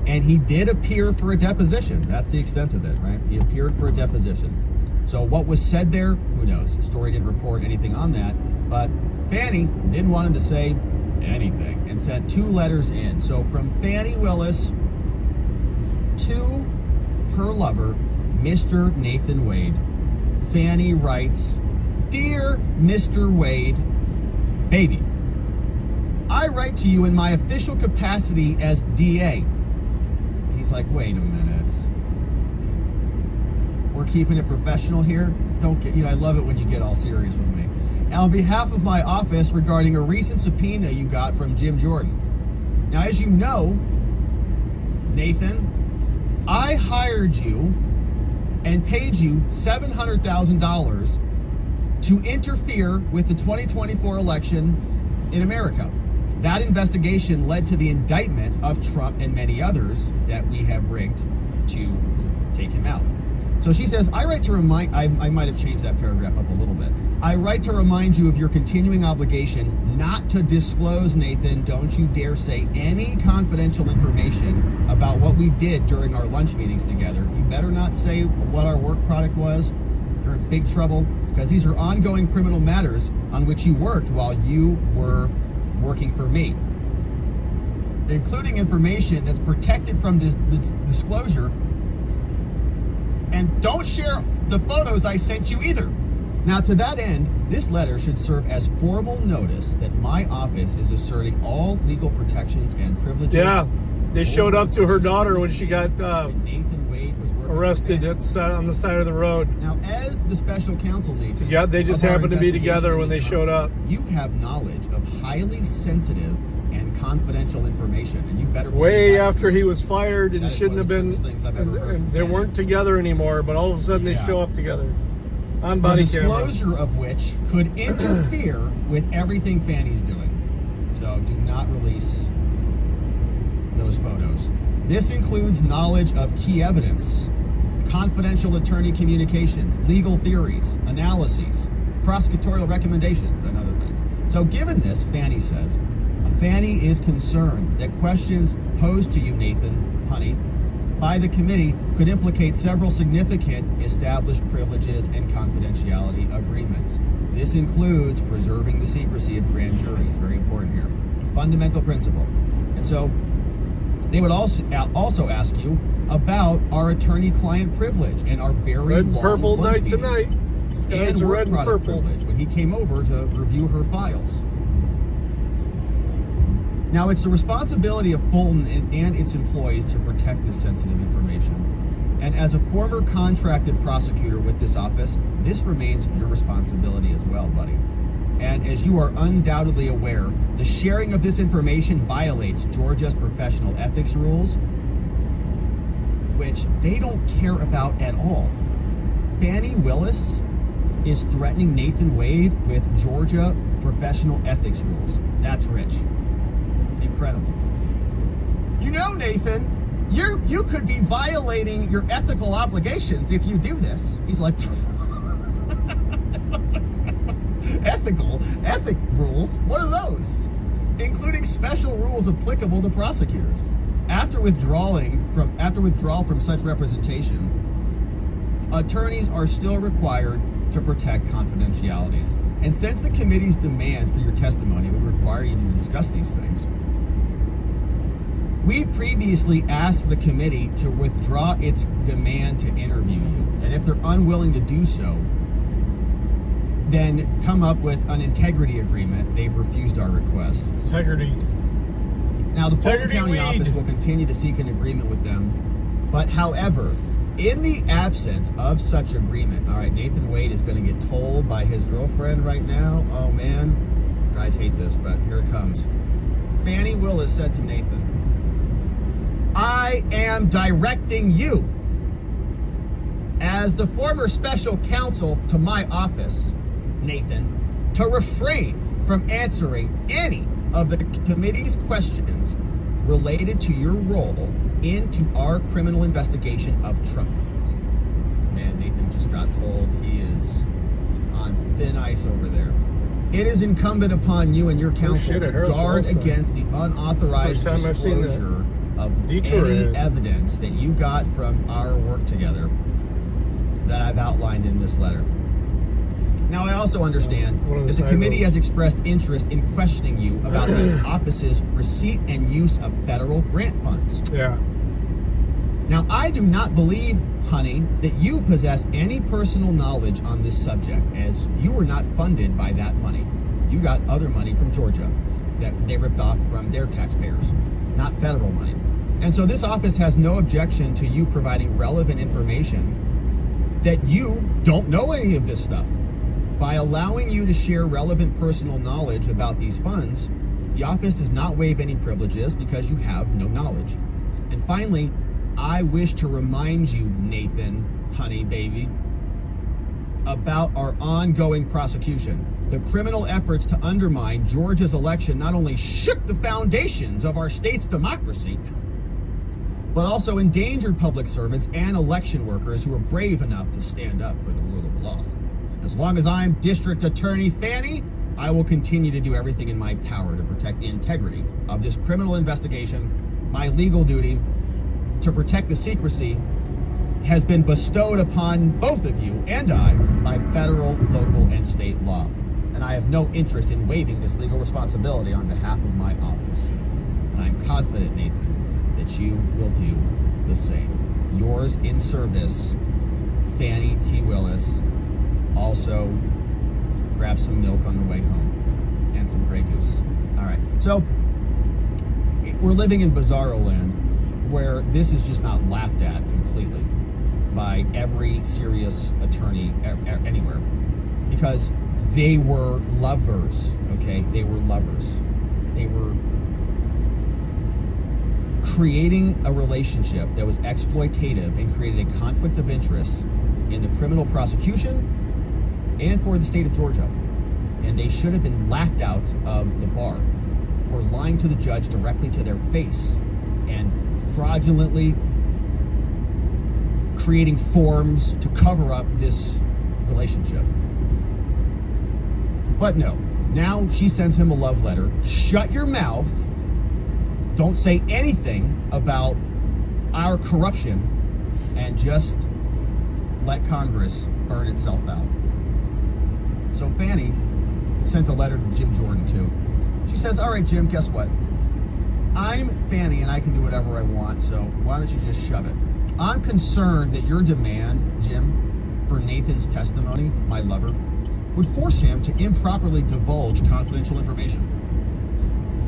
and he did appear for a deposition. That's the extent of it, right? He appeared for a deposition. So what was said there, who knows? The story didn't report anything on that, but Fannie didn't want him to say anything and sent 2 letters in. So from Fannie Willis to her lover, Mr. Nathan Wade, Fannie writes, "Dear Mr. Wade, baby, I write to you in my official capacity as DA." He's like, wait a minute. We're keeping it professional here? Don't get, I love it when you get all serious with me. And on behalf of my office regarding a recent subpoena you got from Jim Jordan. Now, as you know, Nathan, I hired you and paid you $700,000 to interfere with the 2024 election in America. That investigation led to the indictment of Trump and many others that we have rigged to take him out. So she says, I write to remind, I might have changed that paragraph up a little bit. I write to remind you of your continuing obligation not to disclose, Nathan, don't you dare say any confidential information about what we did during our lunch meetings together. You better not say what our work product was. You're in big trouble, because these are ongoing criminal matters on which you worked while you were working for me, including information that's protected from disclosure. And don't share the photos I sent you either. Now, to that end, this letter should serve as formal notice that my office is asserting all legal protections and privileges. Yeah, they showed up to her daughter when she got Nathan Wade was working arrested on the side of the road. Now, as the special counsel, Nathan, Yeah, they just of our happened to be together when they investigation, showed up. You have knowledge of highly sensitive and confidential information, and you better Way believe after he was fired and That is shouldn't one have of the been. truest things I've ever heard. And they weren't together anymore, but all of a sudden they Yeah. show up together on the body camera. disclosure of which could interfere with everything Fanny's doing. So do not release those photos. This includes knowledge of key evidence, confidential attorney communications, legal theories, analyses, prosecutorial recommendations, and other things. So given this, Fanny says, Fanny is concerned that questions posed to you, Nathan, honey, by the committee could implicate several significant established privileges and confidentiality agreements. This includes preserving the secrecy of grand juries, very important here, fundamental principle. And so they would also ask you about our attorney-client privilege and our very Red and long purple lunch night meetings. tonight. Skies And are work red and product purple. privilege when he came over to review her files. Now, it's the responsibility of Fulton and its employees to protect this sensitive information. And as a former contracted prosecutor with this office, this remains your responsibility as well, buddy. And as you are undoubtedly aware, the sharing of this information violates Georgia's professional ethics rules, which they don't care about at all. Fannie Willis is threatening Nathan Wade with Georgia professional ethics rules. That's rich. Incredible. You know, Nathan, you could be violating your ethical obligations if you do this. He's like, ethic rules? What are those? Including special rules applicable to prosecutors. After withdrawal from such representation, attorneys are still required to protect confidentialities. And since the committee's demand for your testimony would require you to discuss these things, we previously asked the committee to withdraw its demand to interview you. And if they're unwilling to do so, then come up with an integrity agreement. They've refused our requests. Integrity. Now, the Fulton Integrity County weed. office will continue to seek an agreement with them. But however, in the absence of such agreement, all right, Nathan Wade is going to get told by his girlfriend right now. Oh, man. Guys hate this, but here it comes. Fannie Willis said to Nathan, I am directing you as the former special counsel to my office, Nathan, to refrain from answering any of the committee's questions related to your role into our criminal investigation of Trump. Man, Nathan just got told he is on thin ice over there. It is incumbent upon you and your counsel shit, to it hurts guard also. against the unauthorized First time I've seen that. disclosure of Detour any in. evidence that you got from our work together that I've outlined in this letter. Now, I also understand One of the that the side committee roads. has expressed interest in questioning you about the office's receipt and use of federal grant funds. Yeah. Now, I do not believe, honey, that you possess any personal knowledge on this subject, as you were not funded by that money. You got other money from Georgia that they ripped off from their taxpayers, not federal money. And so this office has no objection to you providing relevant information that you don't know any of this stuff. By allowing you to share relevant personal knowledge about these funds, The office does not waive any privileges because you have no knowledge. And finally, I wish to remind you, Nathan, honey baby, about our ongoing prosecution. The criminal efforts to undermine Georgia's election not only shook the foundations of our state's democracy, but also endangered public servants and election workers who were brave enough to stand up for the rule of law. As long as I'm District Attorney Fanny, I will continue to do everything in my power to protect the integrity of this criminal investigation. My legal duty to protect the secrecy has been bestowed upon both of you and I by federal, local, and state law. And I have no interest in waiving this legal responsibility on behalf of my office. And I'm confident, Nathan, that you will do the same. Yours in service, Fanny T. Willis. Also, grab some milk on the way home and some Grey Goose. All right, so we're living in bizarro land where this is just not laughed at completely by every serious attorney anywhere, because they were lovers, okay? They were lovers. They were creating a relationship that was exploitative and created a conflict of interest in the criminal prosecution and for the state of Georgia. And they should have been laughed out of the bar for lying to the judge directly to their face and fraudulently creating forms to cover up this relationship. But no, now she sends him a love letter. Shut your mouth. Don't say anything about our corruption and just let Congress burn itself out. So Fanny sent a letter to Jim Jordan too. She says, all right, Jim, guess what? I'm Fanny and I can do whatever I want, so why don't you just shove it? I'm concerned that your demand, Jim, for Nathan's testimony, my lover, would force him to improperly divulge confidential information.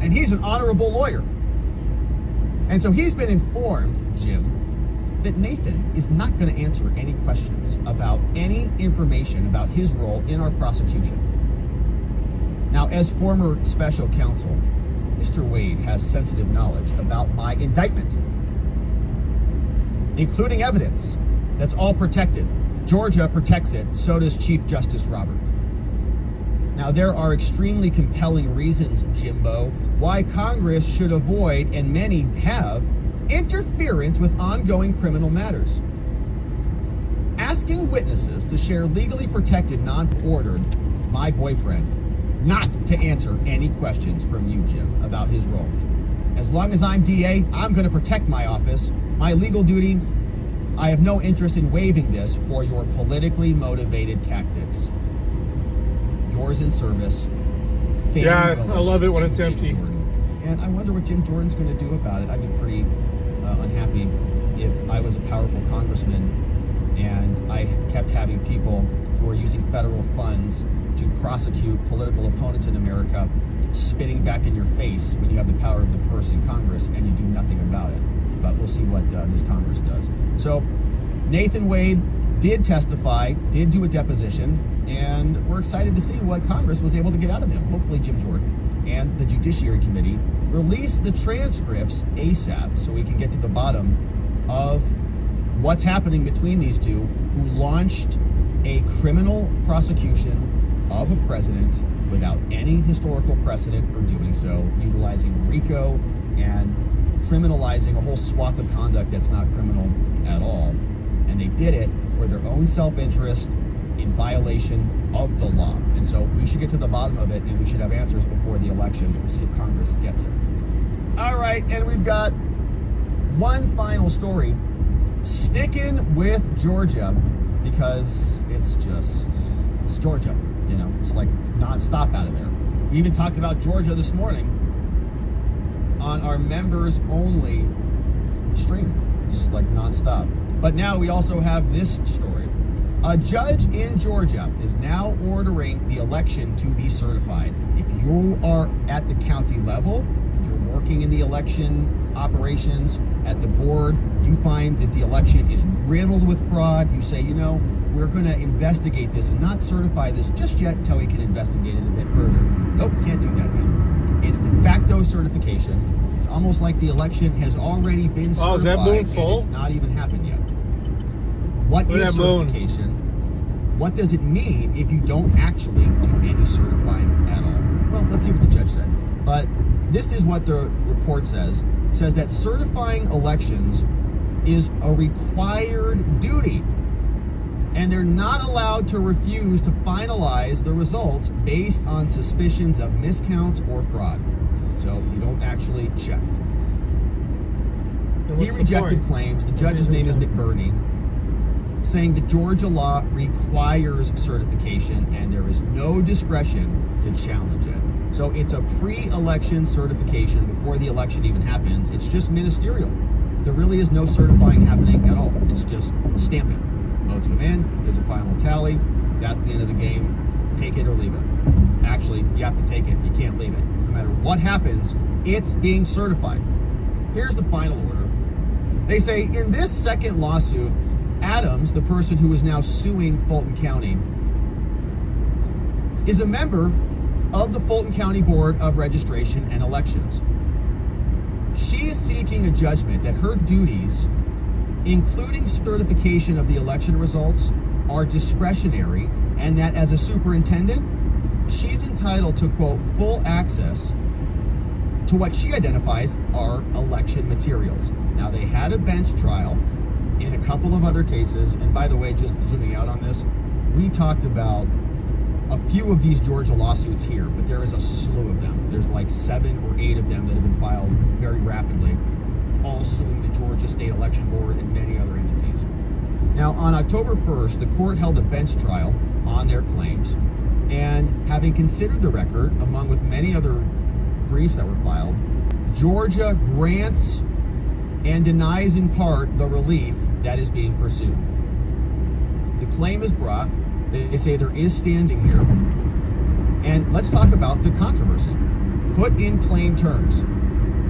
And he's an honorable lawyer. And so he's been informed, Jim, that Nathan is not going to answer any questions about any information about his role in our prosecution. Now, as former special counsel, Mr. Wade has sensitive knowledge about my indictment, including evidence that's all protected. Georgia protects it, so does Chief Justice Robert. Now, there are extremely compelling reasons, Jimbo, why Congress should avoid, and many have, interference with ongoing criminal matters. Asking witnesses to share legally protected, non-ordered, my boyfriend, not to answer any questions from you, Jim, about his role. As long as I'm DA, I'm going to protect my office, my legal duty. I have no interest in waiving this for your politically motivated tactics. Yours in service, Fanny Yeah, Willis, I love it when it's Jim empty. Jordan. And I wonder what Jim Jordan's going to do about it. I'd be pretty unhappy if I was a powerful congressman and I kept having people who are using federal funds to prosecute political opponents in America spitting back in your face when you have the power of the purse in Congress and you do nothing about it. But we'll see what this Congress does. So Nathan Wade did testify, did do a deposition, and we're excited to see what Congress was able to get out of him. Hopefully Jim Jordan and the Judiciary Committee release the transcripts ASAP so we can get to the bottom of what's happening between these two who launched a criminal prosecution of a president without any historical precedent for doing so, utilizing RICO and criminalizing a whole swath of conduct that's not criminal at all. And they did it for their own self-interest in violation of the law. And so we should get to the bottom of it, and we should have answers before the election. We'll see if Congress gets it. All right, and we've got one final story. Sticking with Georgia, because it's Georgia. You know, it's like nonstop out of there. We even talked about Georgia this morning on our members only stream. It's like nonstop. But now we also have this story. A judge in Georgia is now ordering the election to be certified. If you are at the county level, you're working in the election operations at the board, you find that the election is riddled with fraud, you say, you know, we're going to investigate this and not certify this just yet until we can investigate it a bit further. Nope, can't do that now. It's de facto certification. It's almost like the election has already been certified. Oh, is that moon full? And it's not even happened yet. What Look at is that moon. certification? What does it mean if you don't actually do any certifying at all? Well, let's see what the judge said. But this is what the report says. It says that certifying elections is a required duty, and they're not allowed to refuse to finalize the results based on suspicions of miscounts or fraud. So you don't actually check. Then He what's the rejected point? claims. The judge's name is McBurney, saying that Georgia law requires certification and there is no discretion to challenge it. So it's a pre-election certification before the election even happens. It's just ministerial. There really is no certifying happening at all. It's just stamp it. Votes come in, there's a final tally, that's the end of the game. Take it or leave it. Actually, you have to take it. You can't leave it. No matter what happens, it's being certified. Here's the final order. They say in this second lawsuit, Adams, the person who is now suing Fulton County, is a member of the Fulton County Board of Registration and Elections. She is seeking a judgment that her duties, including certification of the election results, are discretionary, and that as a superintendent, she's entitled to, quote, full access to what she identifies are election materials. Now, they had a bench trial in a couple of other cases, and by the way, just zooming out on this, we talked about a few of these Georgia lawsuits here, but there is a slew of them. There's like 7 or 8 of them that have been filed very rapidly, all suing the Georgia State Election Board and many other entities. Now, on October 1st, the court held a bench trial on their claims, and having considered the record, among with many other briefs that were filed, Georgia grants and denies in part the relief that is being pursued. The claim is brought. They say there is standing here. And let's talk about the controversy. Put in plain terms.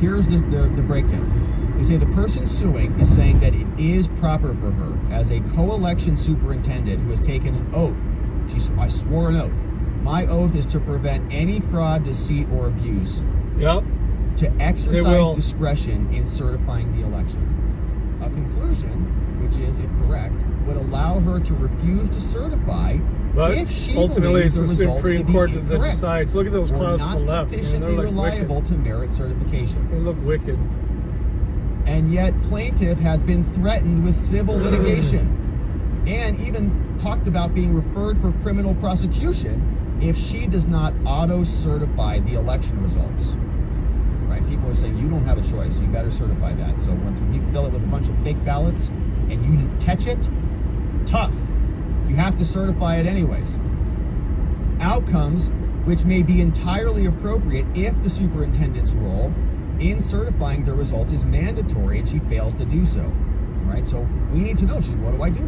Here's the breakdown. They say the person suing is saying that it is proper for her as a co-election superintendent who has taken an oath. I swore an oath. My oath is to prevent any fraud, deceit, or abuse. Yep. To exercise discretion in certifying the election. A conclusion, which is, if correct, would allow her to refuse to certify But if she ultimately, it's believes the the Supreme Court that decides. Look at those or clouds to not the left. Man, sufficiently they're like reliable wicked. to merit certification. They look wicked. And yet plaintiff has been threatened with civil litigation and even talked about being referred for criminal prosecution if she does not auto-certify the election results. Right? People are saying you don't have a choice. You better certify that. So when you fill it with a bunch of fake ballots and you catch it, tough. You have to certify it anyways. Outcomes which may be entirely appropriate if the superintendent's role in certifying the results is mandatory and she fails to do so. Right? So we need to know, what do I do?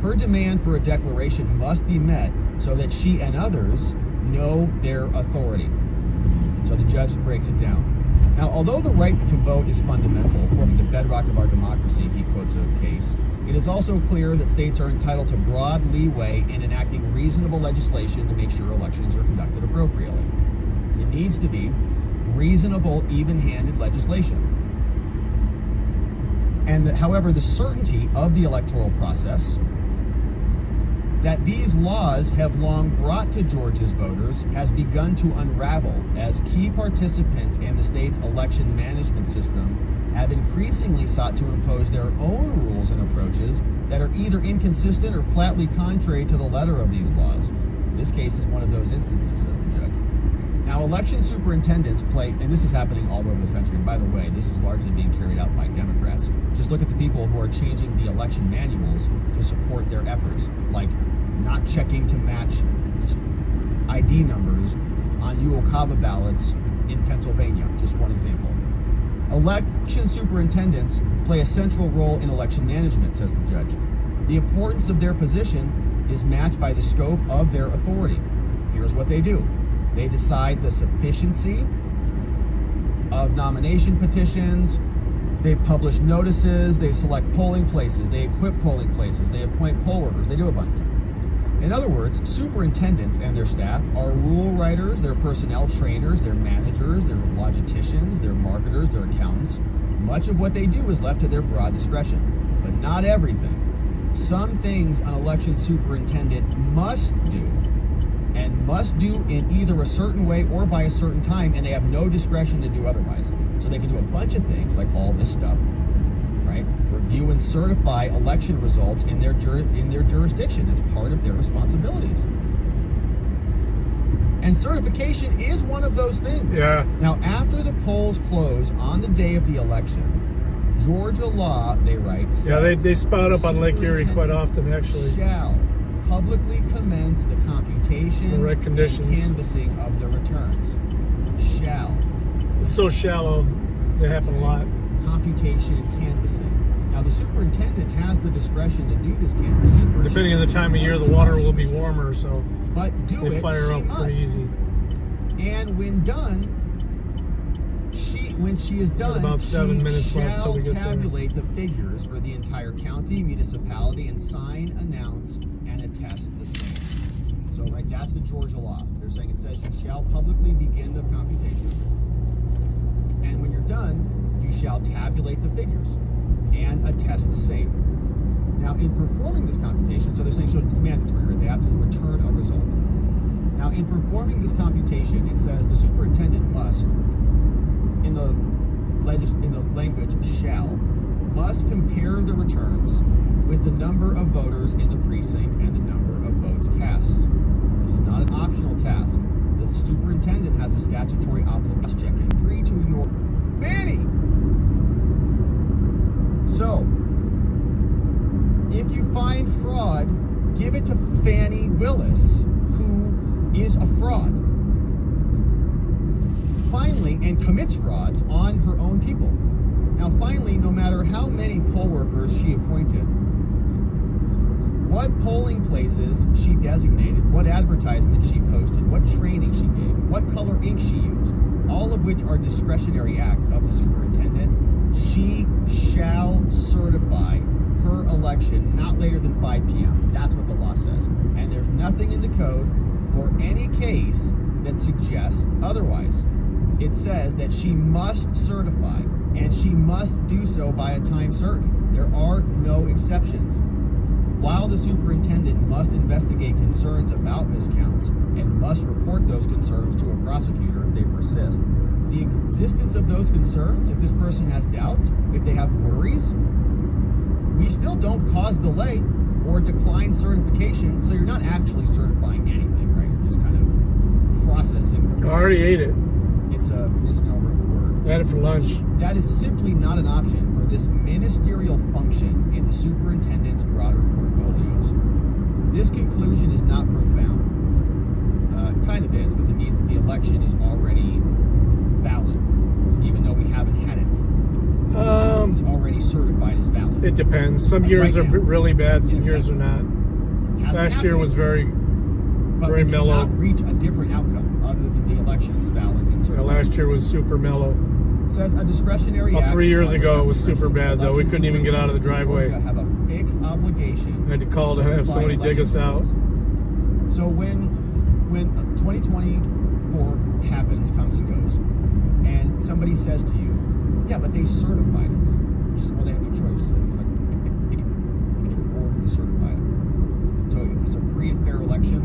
Her demand for a declaration must be met so that she and others know their authority. So the judge breaks it down. Now, although the right to vote is fundamental, forming the bedrock of our democracy, he quotes a case, it is also clear that states are entitled to broad leeway in enacting reasonable legislation to make sure elections are conducted appropriately. It needs to be reasonable, even-handed legislation. And however, the certainty of the electoral process that these laws have long brought to Georgia's voters has begun to unravel as key participants in the state's election management system have increasingly sought to impose their own rules and approaches that are either inconsistent or flatly contrary to the letter of these laws. This case is one of those instances, says the judge. Now, election superintendents play, and this is happening all over the country, and by the way, this is largely being carried out by Democrats. Just look at the people who are changing the election manuals to support their efforts, like not checking to match ID numbers on UOCAVA ballots in Pennsylvania, just one example. Election superintendents play a central role in election management, says the judge. The importance of their position is matched by the scope of their authority. Here's what they do. They decide the sufficiency of nomination petitions, they publish notices, they select polling places, they equip polling places, they appoint poll workers, they do a bunch. In other words, superintendents and their staff are rule writers, they're personnel trainers, they're managers, they're logisticians, they're marketers, they're accountants. Much of what they do is left to their broad discretion, but not everything. Some things an election superintendent must do, and must do in either a certain way or by a certain time, and they have no discretion to do otherwise. So they can do a bunch of things, like all this stuff, right? Review and certify election results in their jurisdiction. It's part of their responsibilities. And certification is one of those things. Yeah. Now, after the polls close on the day of the election, Georgia law, they write, Yeah, says they spout up on Lake Erie quite superintendent often, actually. shall publicly commence the computation The right conditions. and canvassing of the returns. Shall. It's so shallow. They happen a lot. Computation and canvassing. Now, the superintendent has the discretion to do this canvassing. where Depending she on the time of year, the water will be warmer, so But do they it, fire she up must. pretty easy. And when done, when she is done, about 7 she minutes left till shall we get there. tabulate the figures for the entire county, municipality, and sign, announce, and attest the same. So, right, that's the Georgia law. They're saying it says you shall publicly begin the computation. And when you're done, you shall tabulate the figures and attest the same. Now, in performing this computation, so they're saying so it's mandatory, right? They have to return a result. Now, in performing this computation, it says the superintendent must, in the language shall, must compare the returns with the number of voters in the precinct and the number of votes cast. This is not an optional task. The superintendent has a statutory obligation checking, free to ignore. Fanny! So, if you find fraud, give it to Fannie Willis, who is a fraud. Finally, and commits frauds on her own people. Now, finally, no matter how many poll workers she appointed, what polling places she designated, what advertisements she posted, what training she gave, what color ink she used, all of which are discretionary acts of the superintendent, she shall certify her election not later than 5 p.m. That's what the law says. And there's nothing in the code or any case that suggests otherwise. It says that she must certify, and she must do so by a time certain. There are no exceptions. While the superintendent must investigate concerns about miscounts and must report those concerns to a prosecutor if they persist, the existence of those concerns, if this person has doubts, if they have worries, we still don't cause delay or decline certification, so you're not actually certifying anything, right? You're just kind of processing the results. I already ate it. It's a misnomer of a word. I had it for lunch. That is simply not an option for this ministerial function in the superintendent's broader portfolios. This conclusion is not profound. It kind of is, because it means that the election is already valid, even though we haven't had it. It's already certified as valid. It depends. Some years right are now. really bad, some years are not. Last year was very but we mellow. cannot reach a different outcome other than the election was valid and certified. Last year was super mellow. It says a discretionary Well, act. 3 years ago, it was discretion. super bad, though. We couldn't even get out of the driveway. Georgia have a fixed obligation. I had to call to have certify somebody dig us election out. results. So when 2024 happens, comes and goes, and somebody says to you, yeah, but they certified it. You just, well, they have no choice. So it's like, they were ordered to certify it. So if it's a free and fair election,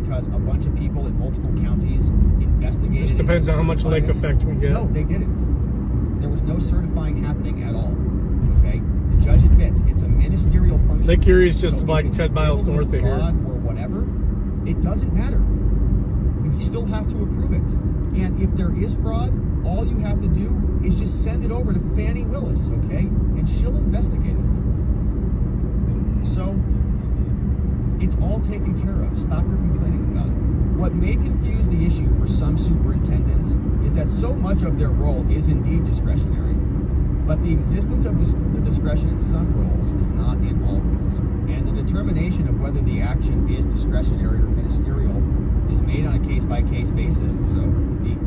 because a bunch of people in multiple counties investigated. Just depends on how much lake certified it. effect we get. No, they didn't. There was no certifying happening at all. Okay? The judge admits it's a ministerial function. Lake Erie is just So like if it's 10 miles filled with north of here. fraud or whatever, it doesn't matter. You still have to approve it. And if there is fraud, all you have to do is just send it over to Fannie Willis, okay? And she'll investigate it. So, it's all taken care of. Stop your complaining about it. What may confuse the issue for some superintendents is that so much of their role is indeed discretionary. But the existence of the discretion in some roles is not in all roles. And the determination of whether the action is discretionary or ministerial is made on a case-by-case basis. And so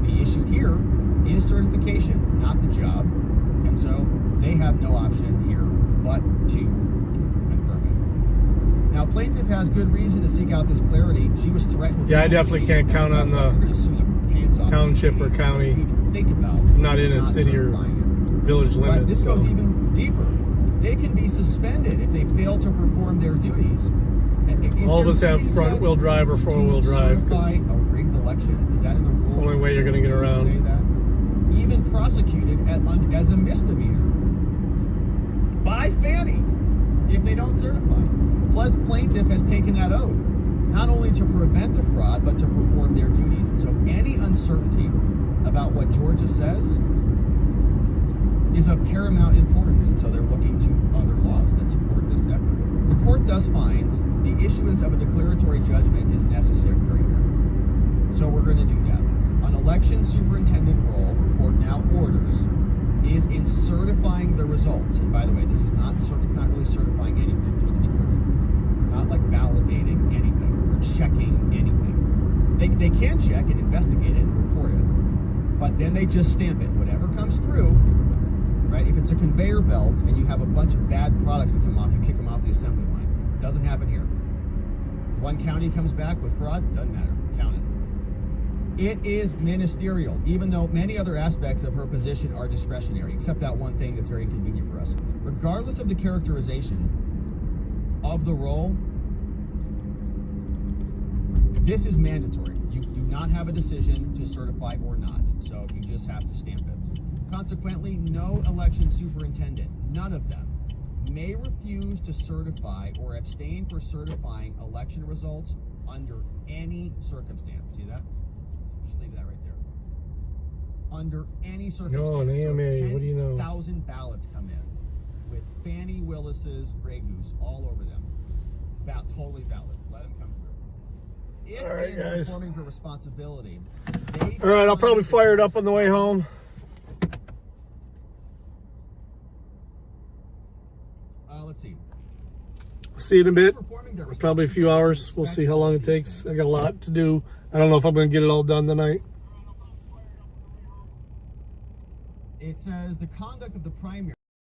the issue here is certification, not the job. And so they have no option here but to confirm it. Now, Now, plaintiff has good reason to seek out this clarity. She was threatened with... Yeah, I definitely can't count on the township or county. Think about Not in a city or village limit. But this so. goes even deeper. They can be suspended if they fail to perform their duties. All of us have front-wheel drive or four-wheel drive. Certify a rigged election? Is that in the rules? It's the only way you're going to get around. Say that? Even prosecuted as a misdemeanor by Fannie if they don't certify. Plus, plaintiff has taken that oath not only to prevent the fraud but to perform their duties. And so, any uncertainty about what Georgia says is of paramount importance, and so they're looking to other laws that support this effort. The court thus finds the issuance of a declaratory judgment is necessary here. So we're going to do that. An election superintendent role, the court now orders, is in certifying the results. And by the way, this is not, it's not really certifying anything, just to be clear. They're not like validating anything or checking anything. They can check and investigate it and report it, but then they just stamp it. Whatever comes through, right? If it's a conveyor belt and you have a bunch of bad products that come off, you kick them off the assembly line. Doesn't happen here. One county comes back with fraud, doesn't matter, count it. It is ministerial, even though many other aspects of her position are discretionary, except that one thing that's very inconvenient for us. Regardless of the characterization of the role, this is mandatory. You do not have a decision to certify or not, so you just have to stamp it. Consequently, no election superintendent, none of them, may refuse to certify or abstain for certifying election results under any circumstance. See that? Just leave that right there. Under any circumstance. No, an AMA, what do you know? 10,000 ballots come in with Fannie Willis's Grey Goose all over them. Totally valid. Let them come through. If all right, guys. Performing her responsibility, all right, I'll probably fire it up on the way home. Let's see. See you in a bit. Probably a few hours. We'll see how long it takes. I got a lot to do. I don't know if I'm going to get it all done tonight. It says the conduct of the primary